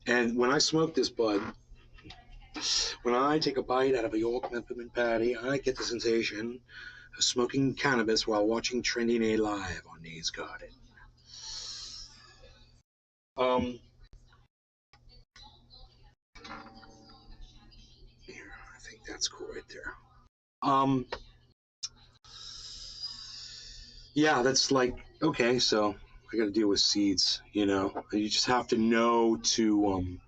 And when I smoke this bud, when I take a bite out of a York peppermint patty, I get the sensation of smoking cannabis while watching Trendy Nay live on Nay's Garden. Here, I think that's cool right there. Yeah, that's like, okay, so I got to deal with seeds, you know. You just have to know to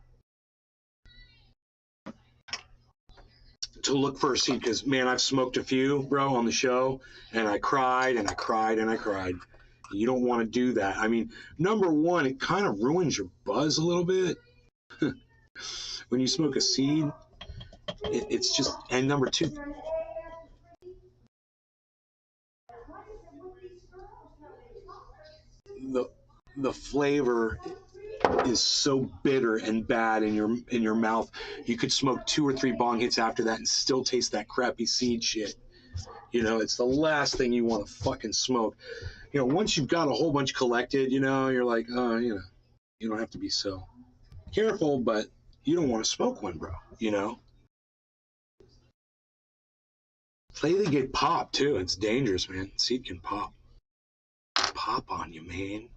look for a seed, because man, I've smoked a few, bro, on the show, and I cried and I cried and I cried. You don't want to do that. I mean, number one, it kind of ruins your buzz a little bit when you smoke a seed. It's just, and number two, the flavor is so bitter and bad in your mouth. You could smoke 2 or 3 bong hits after that and still taste that crappy seed shit. You know, it's the last thing you want to fucking smoke. You know, once you've got a whole bunch collected, you know, you're like, oh, you know, you don't have to be so careful, but you don't want to smoke one, bro. You know, they get popped too. It's dangerous, man. Seed can pop on you, man.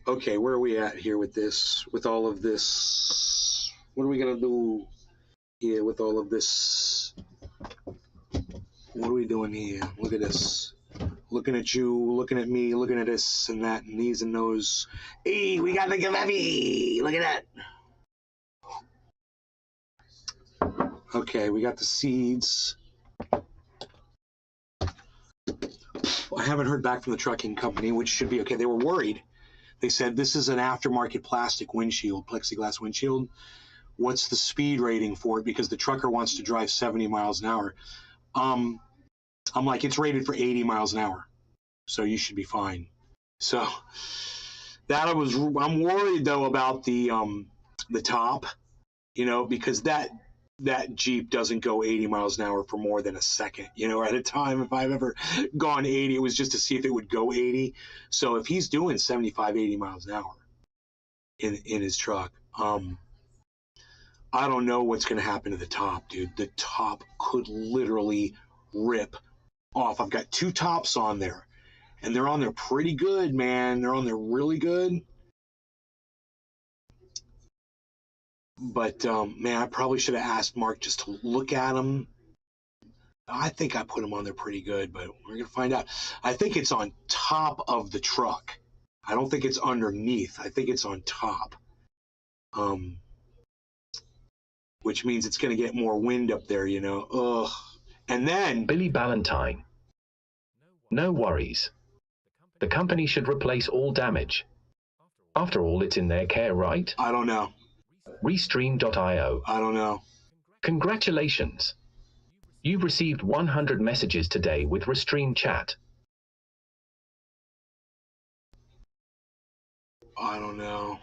Okay, where are we at here with this? With all of this, what are we gonna do here with all of this? What are we doing here? Look at this. Looking at you, looking at me, looking at this and that and these and those. Hey, we got the Gavevi. Look at that. Okay, we got the seeds. I haven't heard back from the trucking company, which should be okay. They were worried. They said, this is an aftermarket plastic windshield, plexiglass windshield. What's the speed rating for it? Because the trucker wants to drive 70 miles an hour. I'm like, it's rated for 80 miles an hour. so you should be fine. So I'm worried though about the top, because that Jeep doesn't go 80 miles an hour for more than a second, at a time. If I've ever gone 80, it was just to see if it would go 80. So if he's doing 75, 80 miles an hour in his truck, I don't know what's going to happen to the top, dude. The top could literally rip off. I've got 2 tops on there, and they're on there pretty good, man. They're on there really good. But, man, I probably should have asked Mark just to look at them. I think I put them on there pretty good, but we're going to find out. I think it's on top of the truck. I don't think it's underneath. I think it's on top. Which means it's going to get more wind up there, Ugh. And then... Billy Ballantyne. No worries. The company should replace all damage. After all, it's in their care, right? I don't know. Restream.io. I don't know. Congratulations. You've received 100 messages today with Restream Chat. I don't know.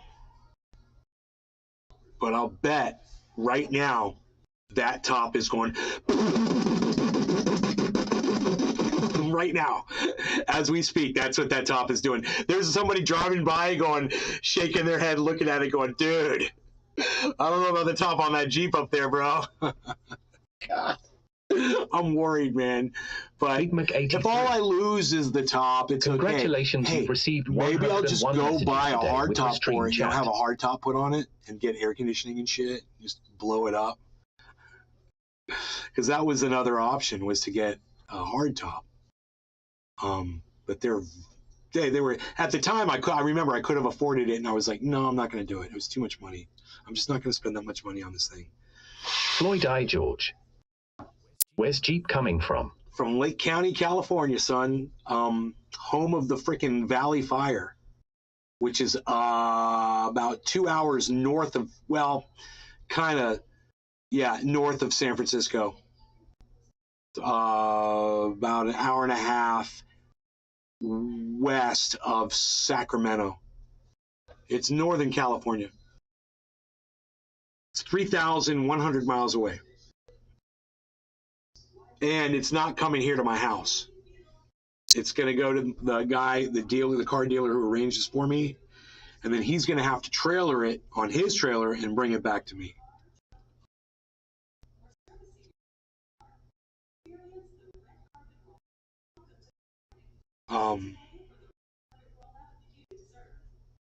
But I'll bet right now that top is going right now as we speak. That's what that top is doing. There's somebody driving by going, shaking their head, looking at it going, dude, I don't know about the top on that Jeep up there, bro. God, I'm worried, man. But if all I lose is the top, it's Congratulations, okay. You've received maybe I'll just go buy a hard top for it. Chat. Have a hard top put on it and get air conditioning and shit. Just blow it up. Because that was another option, was to get a hard top. But they were at the time. I remember I could have afforded it, and I was like, no, I'm not going to do it. It was too much money. I'm just not going to spend that much money on this thing. Floyd I. George. Where's Jeep coming from? From Lake County, California, son. Home of the frickin' Valley Fire, which is about 2 hours north of, north of San Francisco. About an hour and a half west of Sacramento. It's Northern California. It's 3,100 miles away. And it's not coming here to my house. It's going to go to the guy, the car dealer who arranged this for me. And then he's going to have to trailer it on his trailer and bring it back to me.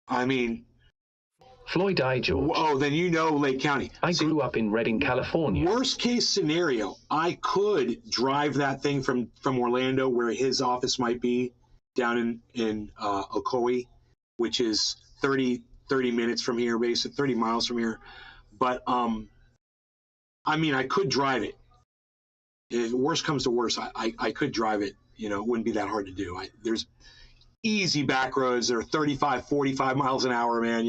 I mean, Floyd I. George. Oh, then Lake County. I grew up in Redding, California. Worst case scenario, I could drive that thing from Orlando, where his office might be, down in Ocoee, which is 30 minutes from here, basically 30 miles from here. But I mean, I could drive it. If worst comes to worst, I could drive it. It wouldn't be that hard to do. There's easy back roads that are 35, 45 miles an hour, man.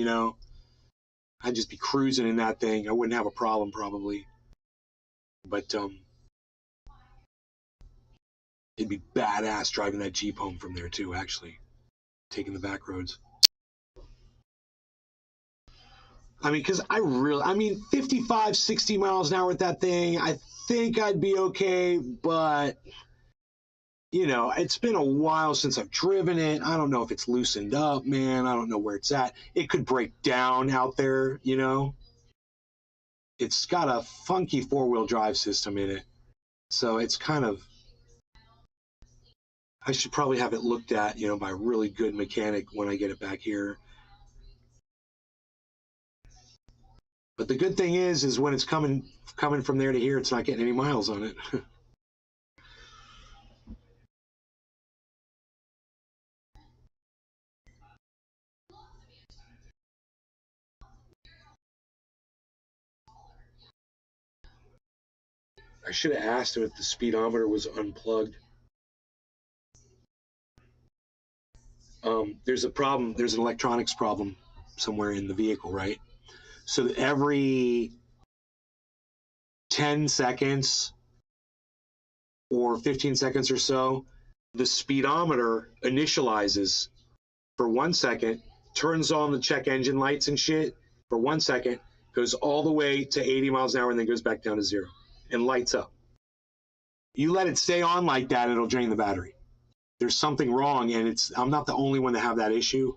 I'd just be cruising in that thing. I wouldn't have a problem, probably. But it'd be badass driving that Jeep home from there too, actually. Taking the back roads. I mean, because 55, 60 miles an hour with that thing, I think I'd be okay, but it's been a while since I've driven it. I don't know if it's loosened up, man. I don't know where it's at. It could break down out there, It's got a funky 4-wheel drive system in it. So it's kind of... I should probably have it looked at, by a really good mechanic when I get it back here. But the good thing is when it's coming from there to here, it's not getting any miles on it. I should have asked him if the speedometer was unplugged. There's a problem. There's an electronics problem somewhere in the vehicle, right? So that every 10 seconds or 15 seconds or so, the speedometer initializes for 1 second, turns on the check engine lights and shit for 1 second, goes all the way to 80 miles an hour and then goes back down to 0 and lights up. You let it stay on like that, it'll drain the battery. There's something wrong, and I'm not the only one to have that issue,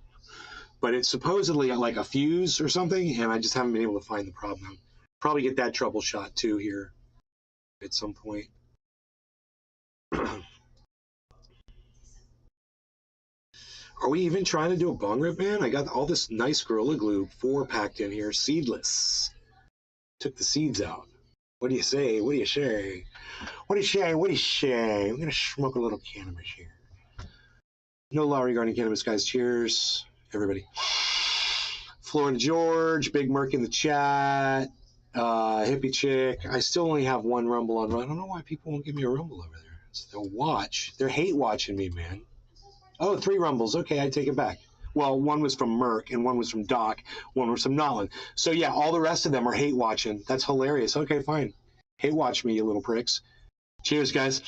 but it's supposedly like a fuse or something, and I just haven't been able to find the problem. I'll probably get that troubleshot too here at some point. Are we even trying to do a bong rip, man? I got all this nice Gorilla Glue 4 packed in here, seedless. Took the seeds out. What do you say? What do you say? What do you say? What do you say? I'm gonna smoke a little cannabis here. No law regarding cannabis, guys. Cheers, everybody. Florida George, Big Merc in the chat, Hippie Chick. I still only have 1 rumble on. I don't know why people won't give me a rumble over there. They'll watch. They're hate watching me, man. Oh, 3 rumbles. Okay, I take it back. Well, 1 was from Merc, and 1 was from Doc, 1 was from Nolan. So yeah, all the rest of them are hate watching. That's hilarious. Okay, fine. Hate watch me, you little pricks. Cheers, guys.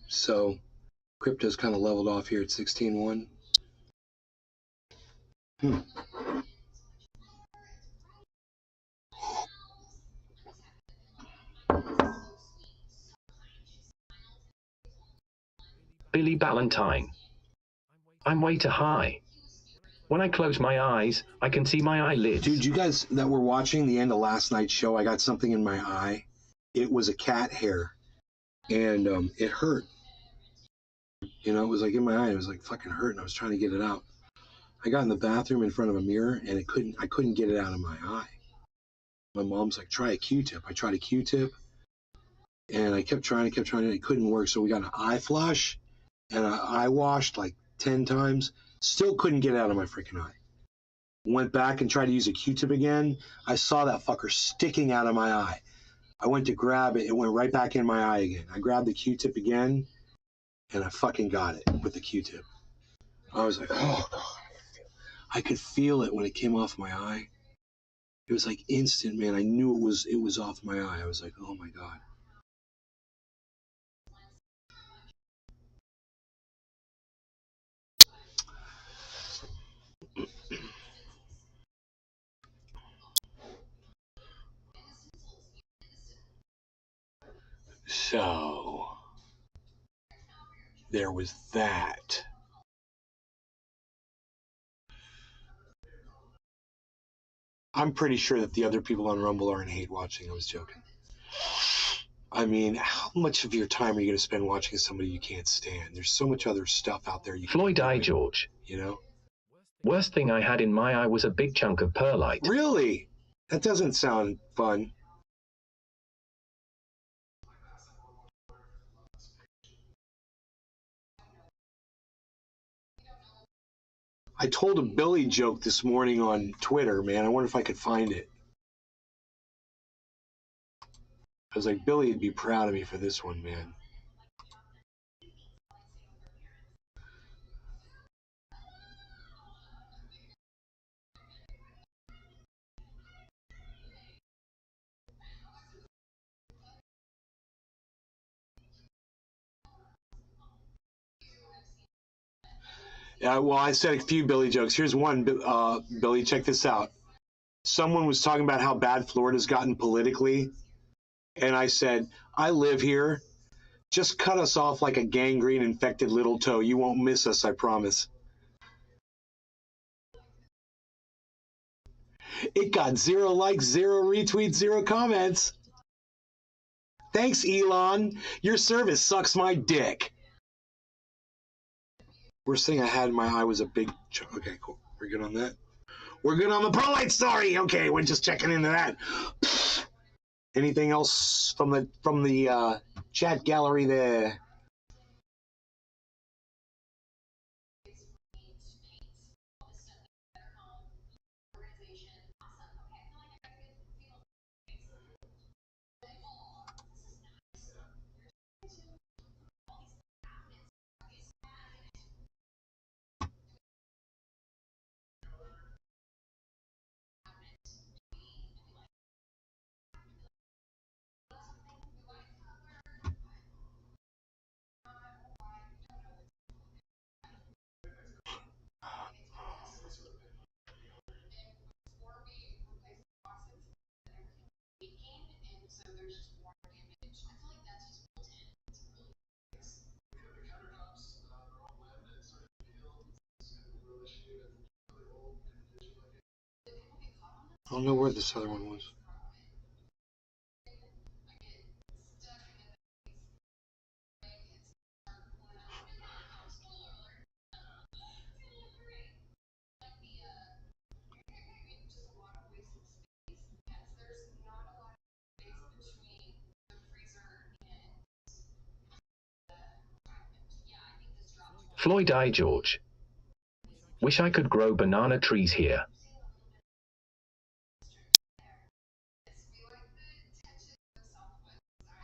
So crypto's kind of leveled off here at 16.1. Billy Ballantyne. I'm way too high. When I close my eyes, I can see my eyelids. Dude, you guys that were watching the end of last night's show, I got something in my eye. It was a cat hair, and it hurt. You know, it was like in my eye. It was like fucking hurt, and I was trying to get it out. I got in the bathroom in front of a mirror, and I couldn't get it out of my eye. My mom's like, try a Q-tip. I tried a Q-tip, and I kept trying, and it couldn't work. So we got an eye flush, and I washed like 10 times. Still couldn't get it out of my freaking eye. Went back and tried to use a Q-tip again. I saw that fucker sticking out of my eye. I went to grab it. It went right back in my eye again. I grabbed the Q-tip again, and I fucking got it with the Q-tip. I was like, oh, God. I could feel it when it came off my eye. It was like instant, man. I knew it was off my eye. I was like, oh, my God. So there was that. I'm pretty sure that the other people on Rumble aren't hate watching. I was joking. I mean, how much of your time are you going to spend watching somebody you can't stand? There's so much other stuff out there. Floyd Eye George. You know? Worst thing I had in my eye was a big chunk of perlite. Really? That doesn't sound fun. I told a Billy joke this morning on Twitter, man. I wonder if I could find it. I was like, Billy would be proud of me for this one, man. Well, I said a few Billy jokes. Here's one, Billy. Check this out. Someone was talking about how bad Florida's gotten politically, and I said, "I live here. Just cut us off like a gangrene infected little toe. You won't miss us, I promise." It got 0 likes, 0 retweets, 0 comments. Thanks, Elon. Your service sucks my dick. Worst thing I had in my eye was a big. Okay, cool. We're good on that. We're good on the pro-light story. Okay, we're just checking into that. Anything else from the chat gallery there? I don't know where this other one was. Floyd I. George. Wish I could grow banana trees here.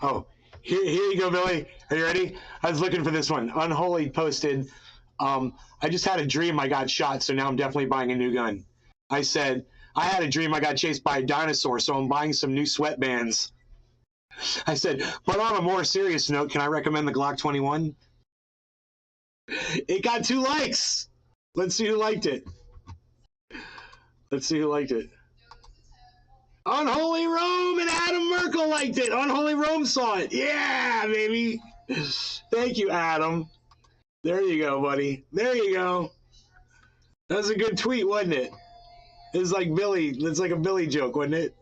Oh, here you go, Billy. Are you ready? I was looking for this one. Unholy posted, I just had a dream I got shot, so now I'm definitely buying a new gun. I said, I had a dream I got chased by a dinosaur, so I'm buying some new sweatbands. I said, but on a more serious note, can I recommend the Glock 21? It got 2 likes. Let's see who liked it. Let's see who liked it. Unholy Rome and Adam Merkel liked it. Unholy Rome saw it. Yeah, baby. Thank you, Adam. There you go, buddy. There you go. That was a good tweet, wasn't it? It's like Billy. It's like a Billy joke, wasn't it?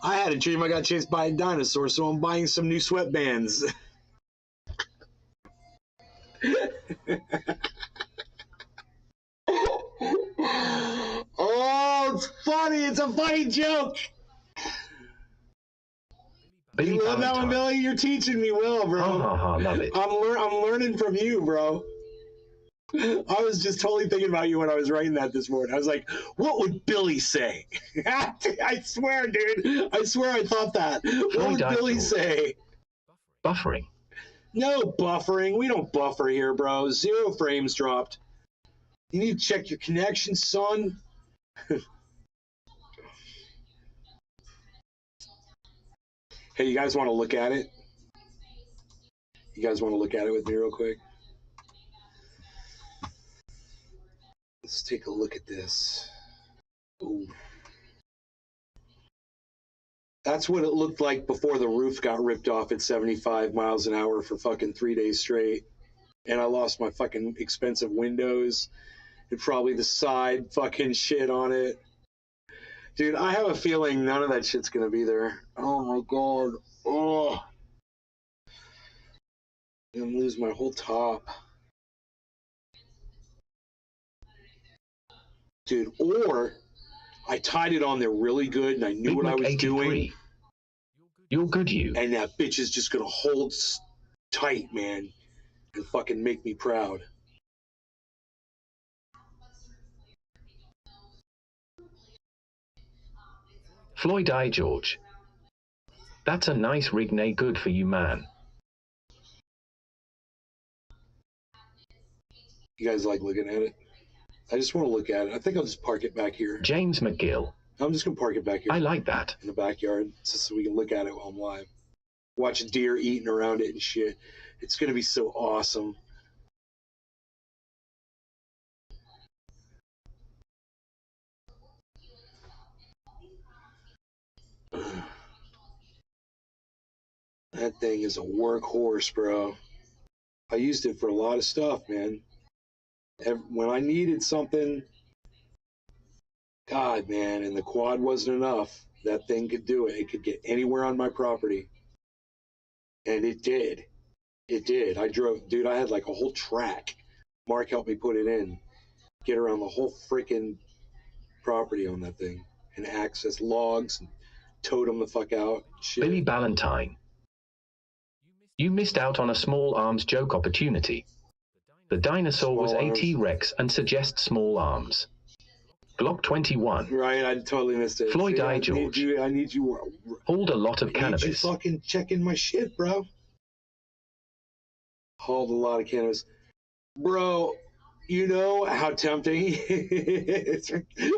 I had a dream I got chased by a dinosaur, so I'm buying some new sweatbands. Oh, it's funny. It's a funny joke. Billy You love that one, Valentine. Billy? You're teaching me well, bro. Love it. I'm learning from you, bro. I was just totally thinking about you when I was writing that this morning. I was like, what would Billy say? I swear, dude. I swear I thought that. What would Billy say? Buffering. No buffering. We don't buffer here, bro. 0 frames dropped. You need to check your connection, son. Hey, you guys want to look at it? You guys want to look at it with me real quick? Let's take a look at this. Ooh. That's what it looked like before the roof got ripped off at 75 miles an hour for fucking 3 days straight. And I lost my fucking expensive windows and probably the side fucking shit on it. Dude, I have a feeling none of that shit's gonna be there. Oh my god. Oh. I'm gonna lose my whole top. Dude, or I tied it on there really good and I knew what I was doing. You're good, you. And that bitch is just gonna hold tight, man, and fucking make me proud. Floyd I. George. That's a nice rig, nay, good for you, man. You guys like looking at it? I just want to look at it. I think I'll just park it back here. James McGill. I'm just gonna park it back here. I like that. In the backyard, just so we can look at it while I'm live. Watch deer eating around it and shit. It's gonna be so awesome. That thing is a workhorse, bro. I used it for a lot of stuff, man. When I needed something, God, man, and the quad wasn't enough, that thing could do it. It could get anywhere on my property. And it did. It did. I drove, dude, I had like a whole track. Mark helped me put it in, get around the whole freaking property on that thing and access logs and tote them the fuck out. Shit. Billy Ballantyne. You missed out on a small arms joke opportunity. The dinosaur was a T-Rex and suggests small arms. Glock 21. Right, I totally missed it. Floyd I. George. I need you. Hauled a lot of I cannabis. need you fucking checking my shit, bro. Hauled a lot of cannabis. Bro, you know how tempting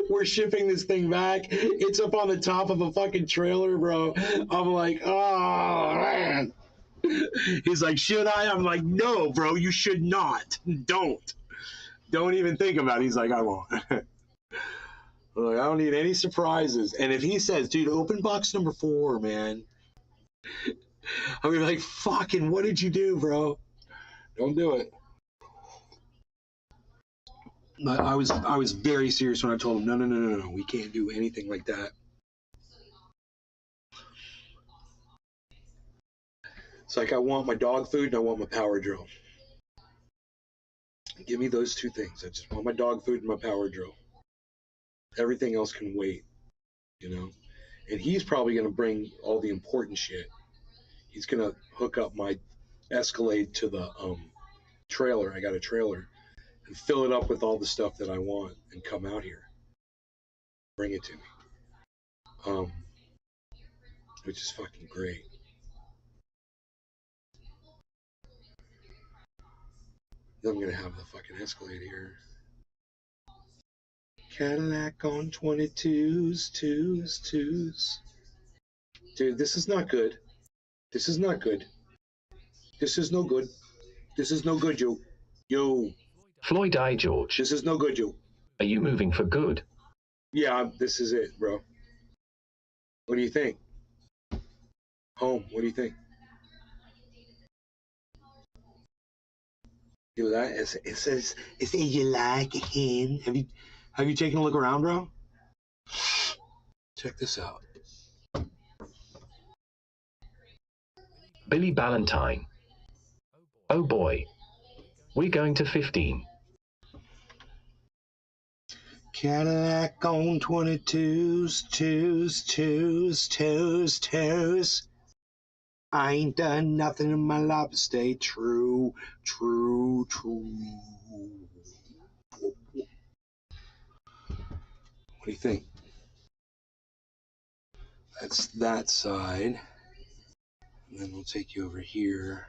we're shipping this thing back. It's up on the top of a fucking trailer, bro. I'm like, oh, man. He's like, should I? I'm like, no, bro, you should not. Don't even think about it. He's like, I won't. I'm like, I don't need any surprises. And if he says, dude, open box number 4, man, I'm gonna be like, fucking, what did you do, bro? Don't do it. I was very serious when I told him, no, we can't do anything like that. It's like, I want my dog food and I want my power drill. Give me those 2 things. I just want my dog food and my power drill. Everything else can wait, you know? And he's probably going to bring all the important shit. He's going to hook up my Escalade to the trailer. I got a trailer. And fill it up with all the stuff that I want and come out here. Bring it to me. Which is fucking great. Then I'm gonna have the fucking Escalade here. Cadillac on 22s, 2s. Dude, this is not good. This is not good. This is no good. This is no good, yo. Yo. Floyd I. George. This is no good, yo. Are you moving for good? Yeah, this is it, bro. What do you think? Home, what do you think? Do that. It says you like him. Have you taken a look around, bro? Check this out. Billy Ballantyne. Oh boy. We're going to 15. Cadillac on 22s, 2s. I ain't done nothing in my life but stay true. What do you think? That's that side. And then we'll take you over here.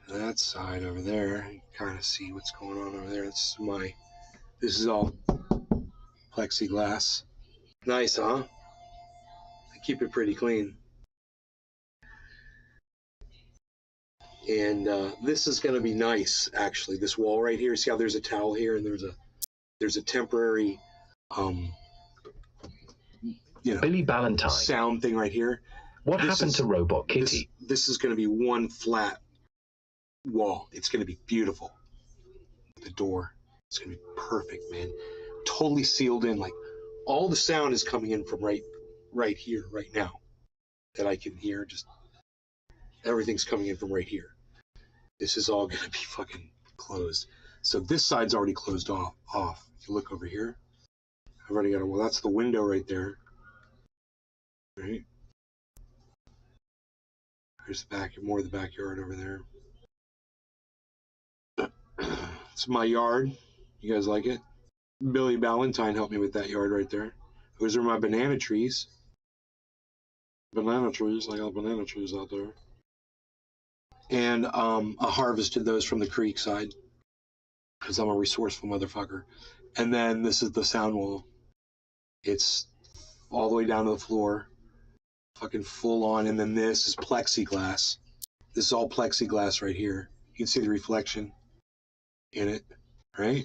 That side over there. You kind of see what's going on over there. This is all plexiglass. Nice, huh? I keep it pretty clean. And this is going to be nice, actually. This wall right here. See how there's a towel here, and there's a temporary, Billy Ballantyne. sound thing right here. What happened to Robot Kitty? This is going to be one flat wall. It's going to be beautiful. The door. It's going to be perfect, man. Totally sealed in. Like all the sound is coming in from right here, right now, that I can hear. Just everything's coming in from right here. This is all going to be fucking closed. So this side's already closed off. If you look over here, I've already got well, that's the window right there. Right? There's more of the backyard over there. It's my yard. You guys like it? Billy Ballantyne helped me with that yard right there. Those are my banana trees. I got banana trees out there. And I harvested those from the creek side because I'm a resourceful motherfucker. And then this is the sound wall. It's all the way down to the floor, fucking full on. And then this is plexiglass. This is all plexiglass right here. You can see the reflection in it, right?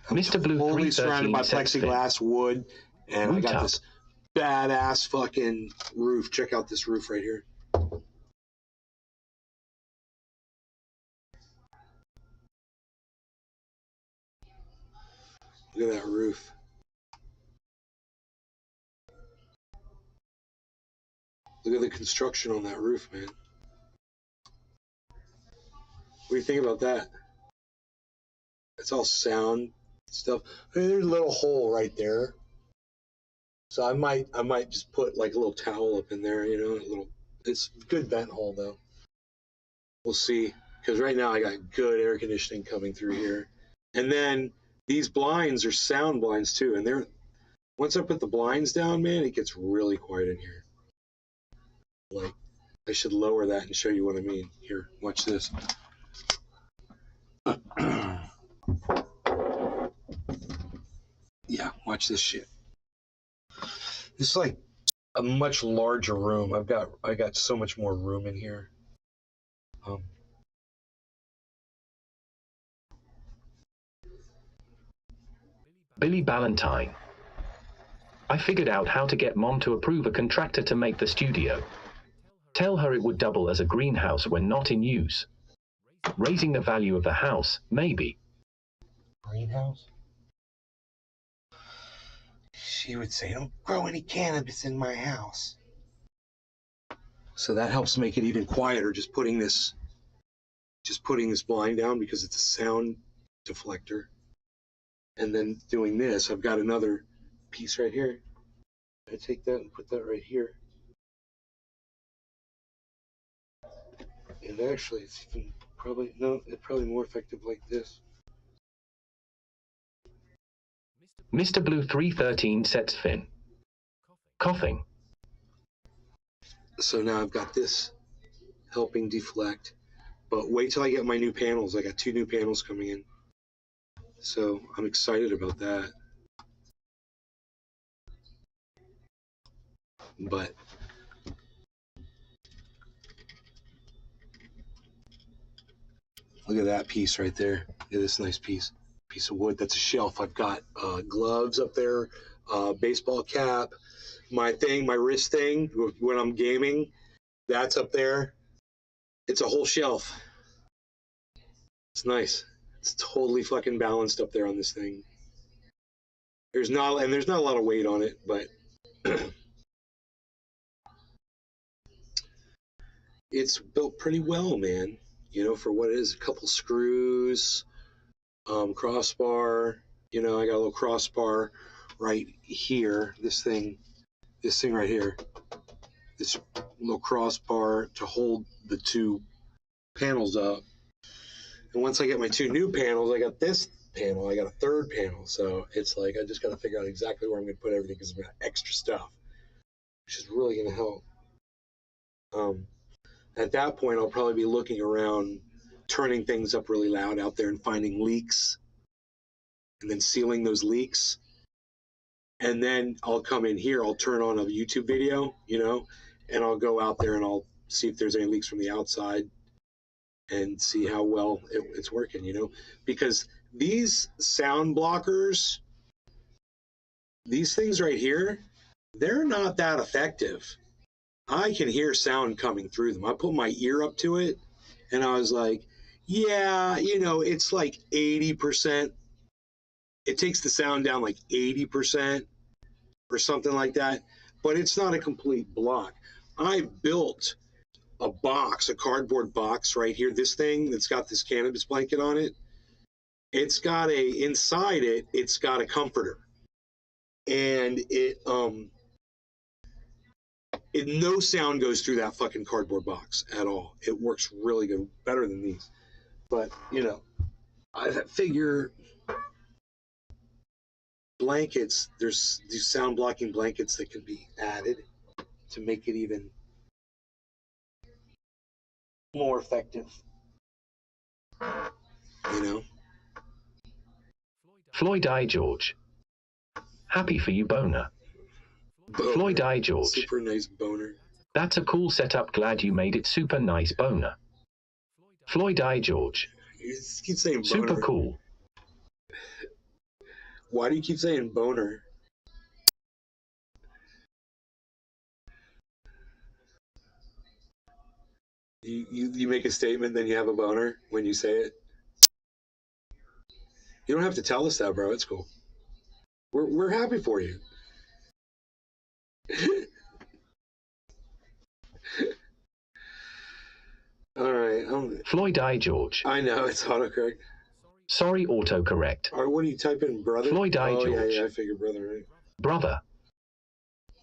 Mr. Blue Totally 313 surrounded by says plexiglass, wood, and I got this badass fucking roof. Check out this roof right here. Look at that roof. Look at the construction on that roof, man. What do you think about that? It's all sound stuff. I mean, there's a little hole right there. So I might just put like a little towel up in there, you know, a little. It's a good vent hole though. We'll see, because right now I got good air conditioning coming through here, and then these blinds are sound blinds too, and they're once I put the blinds down, man, it gets really quiet in here. Like, I should lower that and show you what I mean. Here, watch this. Yeah, watch this shit. This is like a much larger room. I got so much more room in here. Billy Ballantyne. I figured out how to get Mom to approve a contractor to make the studio. Tell her it would double as a greenhouse when not in use. Raising the value of the house, maybe. Greenhouse? She would say, don't grow any cannabis in my house. So that helps make it even quieter, just putting this blind down, because it's a sound deflector. And then doing this, I've got another piece right here. I take that and put that right here. And actually, it's even it's probably more effective like this. Mr. Blue 313 sets Finn. Coughing. So now I've got this helping deflect. But wait till I get my new panels. I got 2 new panels coming in. So I'm excited about that. But look at that piece right there. Look at this nice piece of wood. That's a shelf. I've got gloves up there, baseball cap, my wrist thing when I'm gaming. That's up there. It's a whole shelf. It's nice. It's totally fucking balanced up there on this thing. There's not a lot of weight on it, but it's built pretty well, man. You know, for what it is, a couple screws, crossbar. You know, I got a little crossbar right here. This thing right here. This little crossbar to hold the 2 panels up. And once I get my 2 new panels, I got this panel. I got a 3rd panel. So it's like I just got to figure out exactly where I'm going to put everything, because I've got extra stuff, which is really going to help. At that point, I'll probably be looking around, turning things up really loud out there and finding leaks, and then sealing those leaks. And then I'll come in here, I'll turn on a YouTube video, you know, and I'll go out there and I'll see if there's any leaks from the outside and see how well it's working, you know, because these sound blockers, these things right here, they're not that effective. I can hear sound coming through them. I put my ear up to it and I was like, yeah, you know, it's like 80%. It takes the sound down like 80% or something like that, but it's not a complete block. I built a box, a cardboard box right here, this thing that's got this cannabis blanket on it. It's got inside it, it's got a comforter. And no sound goes through that fucking cardboard box at all. It works really good, better than these. But, you know, I figure blankets, there's these sound blocking blankets that can be added to make it even more effective. You know? Floyd I. George. Happy for you, Boner. Floyd I. George. Super nice boner. That's a cool setup. Glad you made it super nice, Boner. Floyd I. George. You just keep saying boner. Super cool. Why do you keep saying boner? You make a statement, then you have a boner when you say it. You don't have to tell us that, bro. It's cool. We're happy for you. All right. Floyd I. George. I know it's autocorrect. Sorry, autocorrect. Or what do you type in, brother? Floyd I. Oh, George. yeah, I figured brother, right? Brother.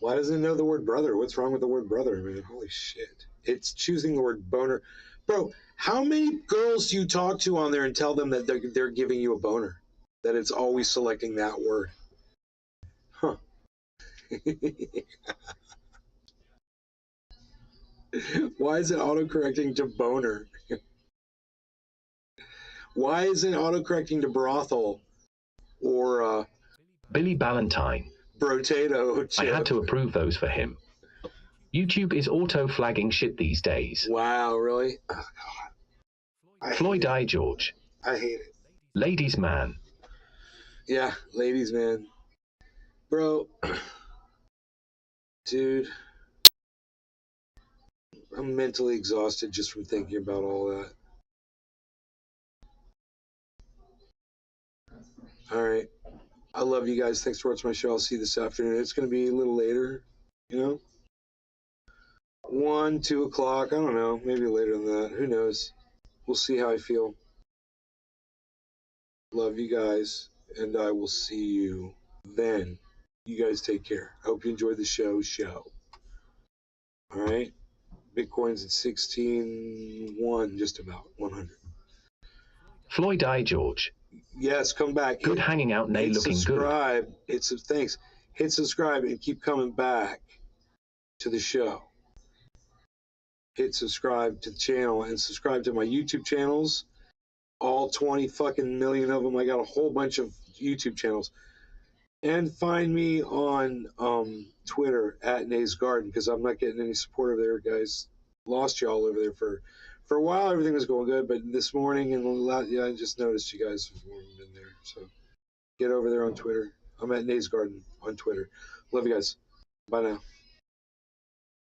Why doesn't it know the word brother? What's wrong with the word brother, man? Holy shit. It's choosing the word boner. Bro, how many girls do you talk to on there and tell them that they're giving you a boner? That it's always selecting that word? Huh. Why is it autocorrecting to boner? Why isn't autocorrecting to brothel or Billy Ballantyne. brotato chip? I had to approve those for him. YouTube is auto-flagging shit these days. Wow, really? Oh, God. Floyd I. George. I hate it. Ladies man. Yeah, ladies man. Bro, dude, I'm mentally exhausted just from thinking about all that. All right. I love you guys. Thanks for watching my show. I'll see you this afternoon. It's going to be a little later, you know? 1, 2 o'clock. I don't know. Maybe later than that. Who knows? We'll see how I feel. Love you guys. And I will see you then. You guys take care. I hope you enjoyed the show. All right? Bitcoin's at 16.1, just about 100. Floyd I. George. Yes, come back. Good hanging out, Nay, looking subscribe. good. Thanks. Hit subscribe and keep coming back to the show. Hit subscribe to the channel and subscribe to my YouTube channels. All 20 fucking million of them. I got a whole bunch of YouTube channels. And find me on Twitter at Nay's Garden, because I'm not getting any support over there, guys. Lost y'all over there for a while. Everything was going good, but this morning and I just noticed you guys haven't been there. So get over there on Twitter. I'm at Nay's Garden on Twitter. Love you guys. Bye now.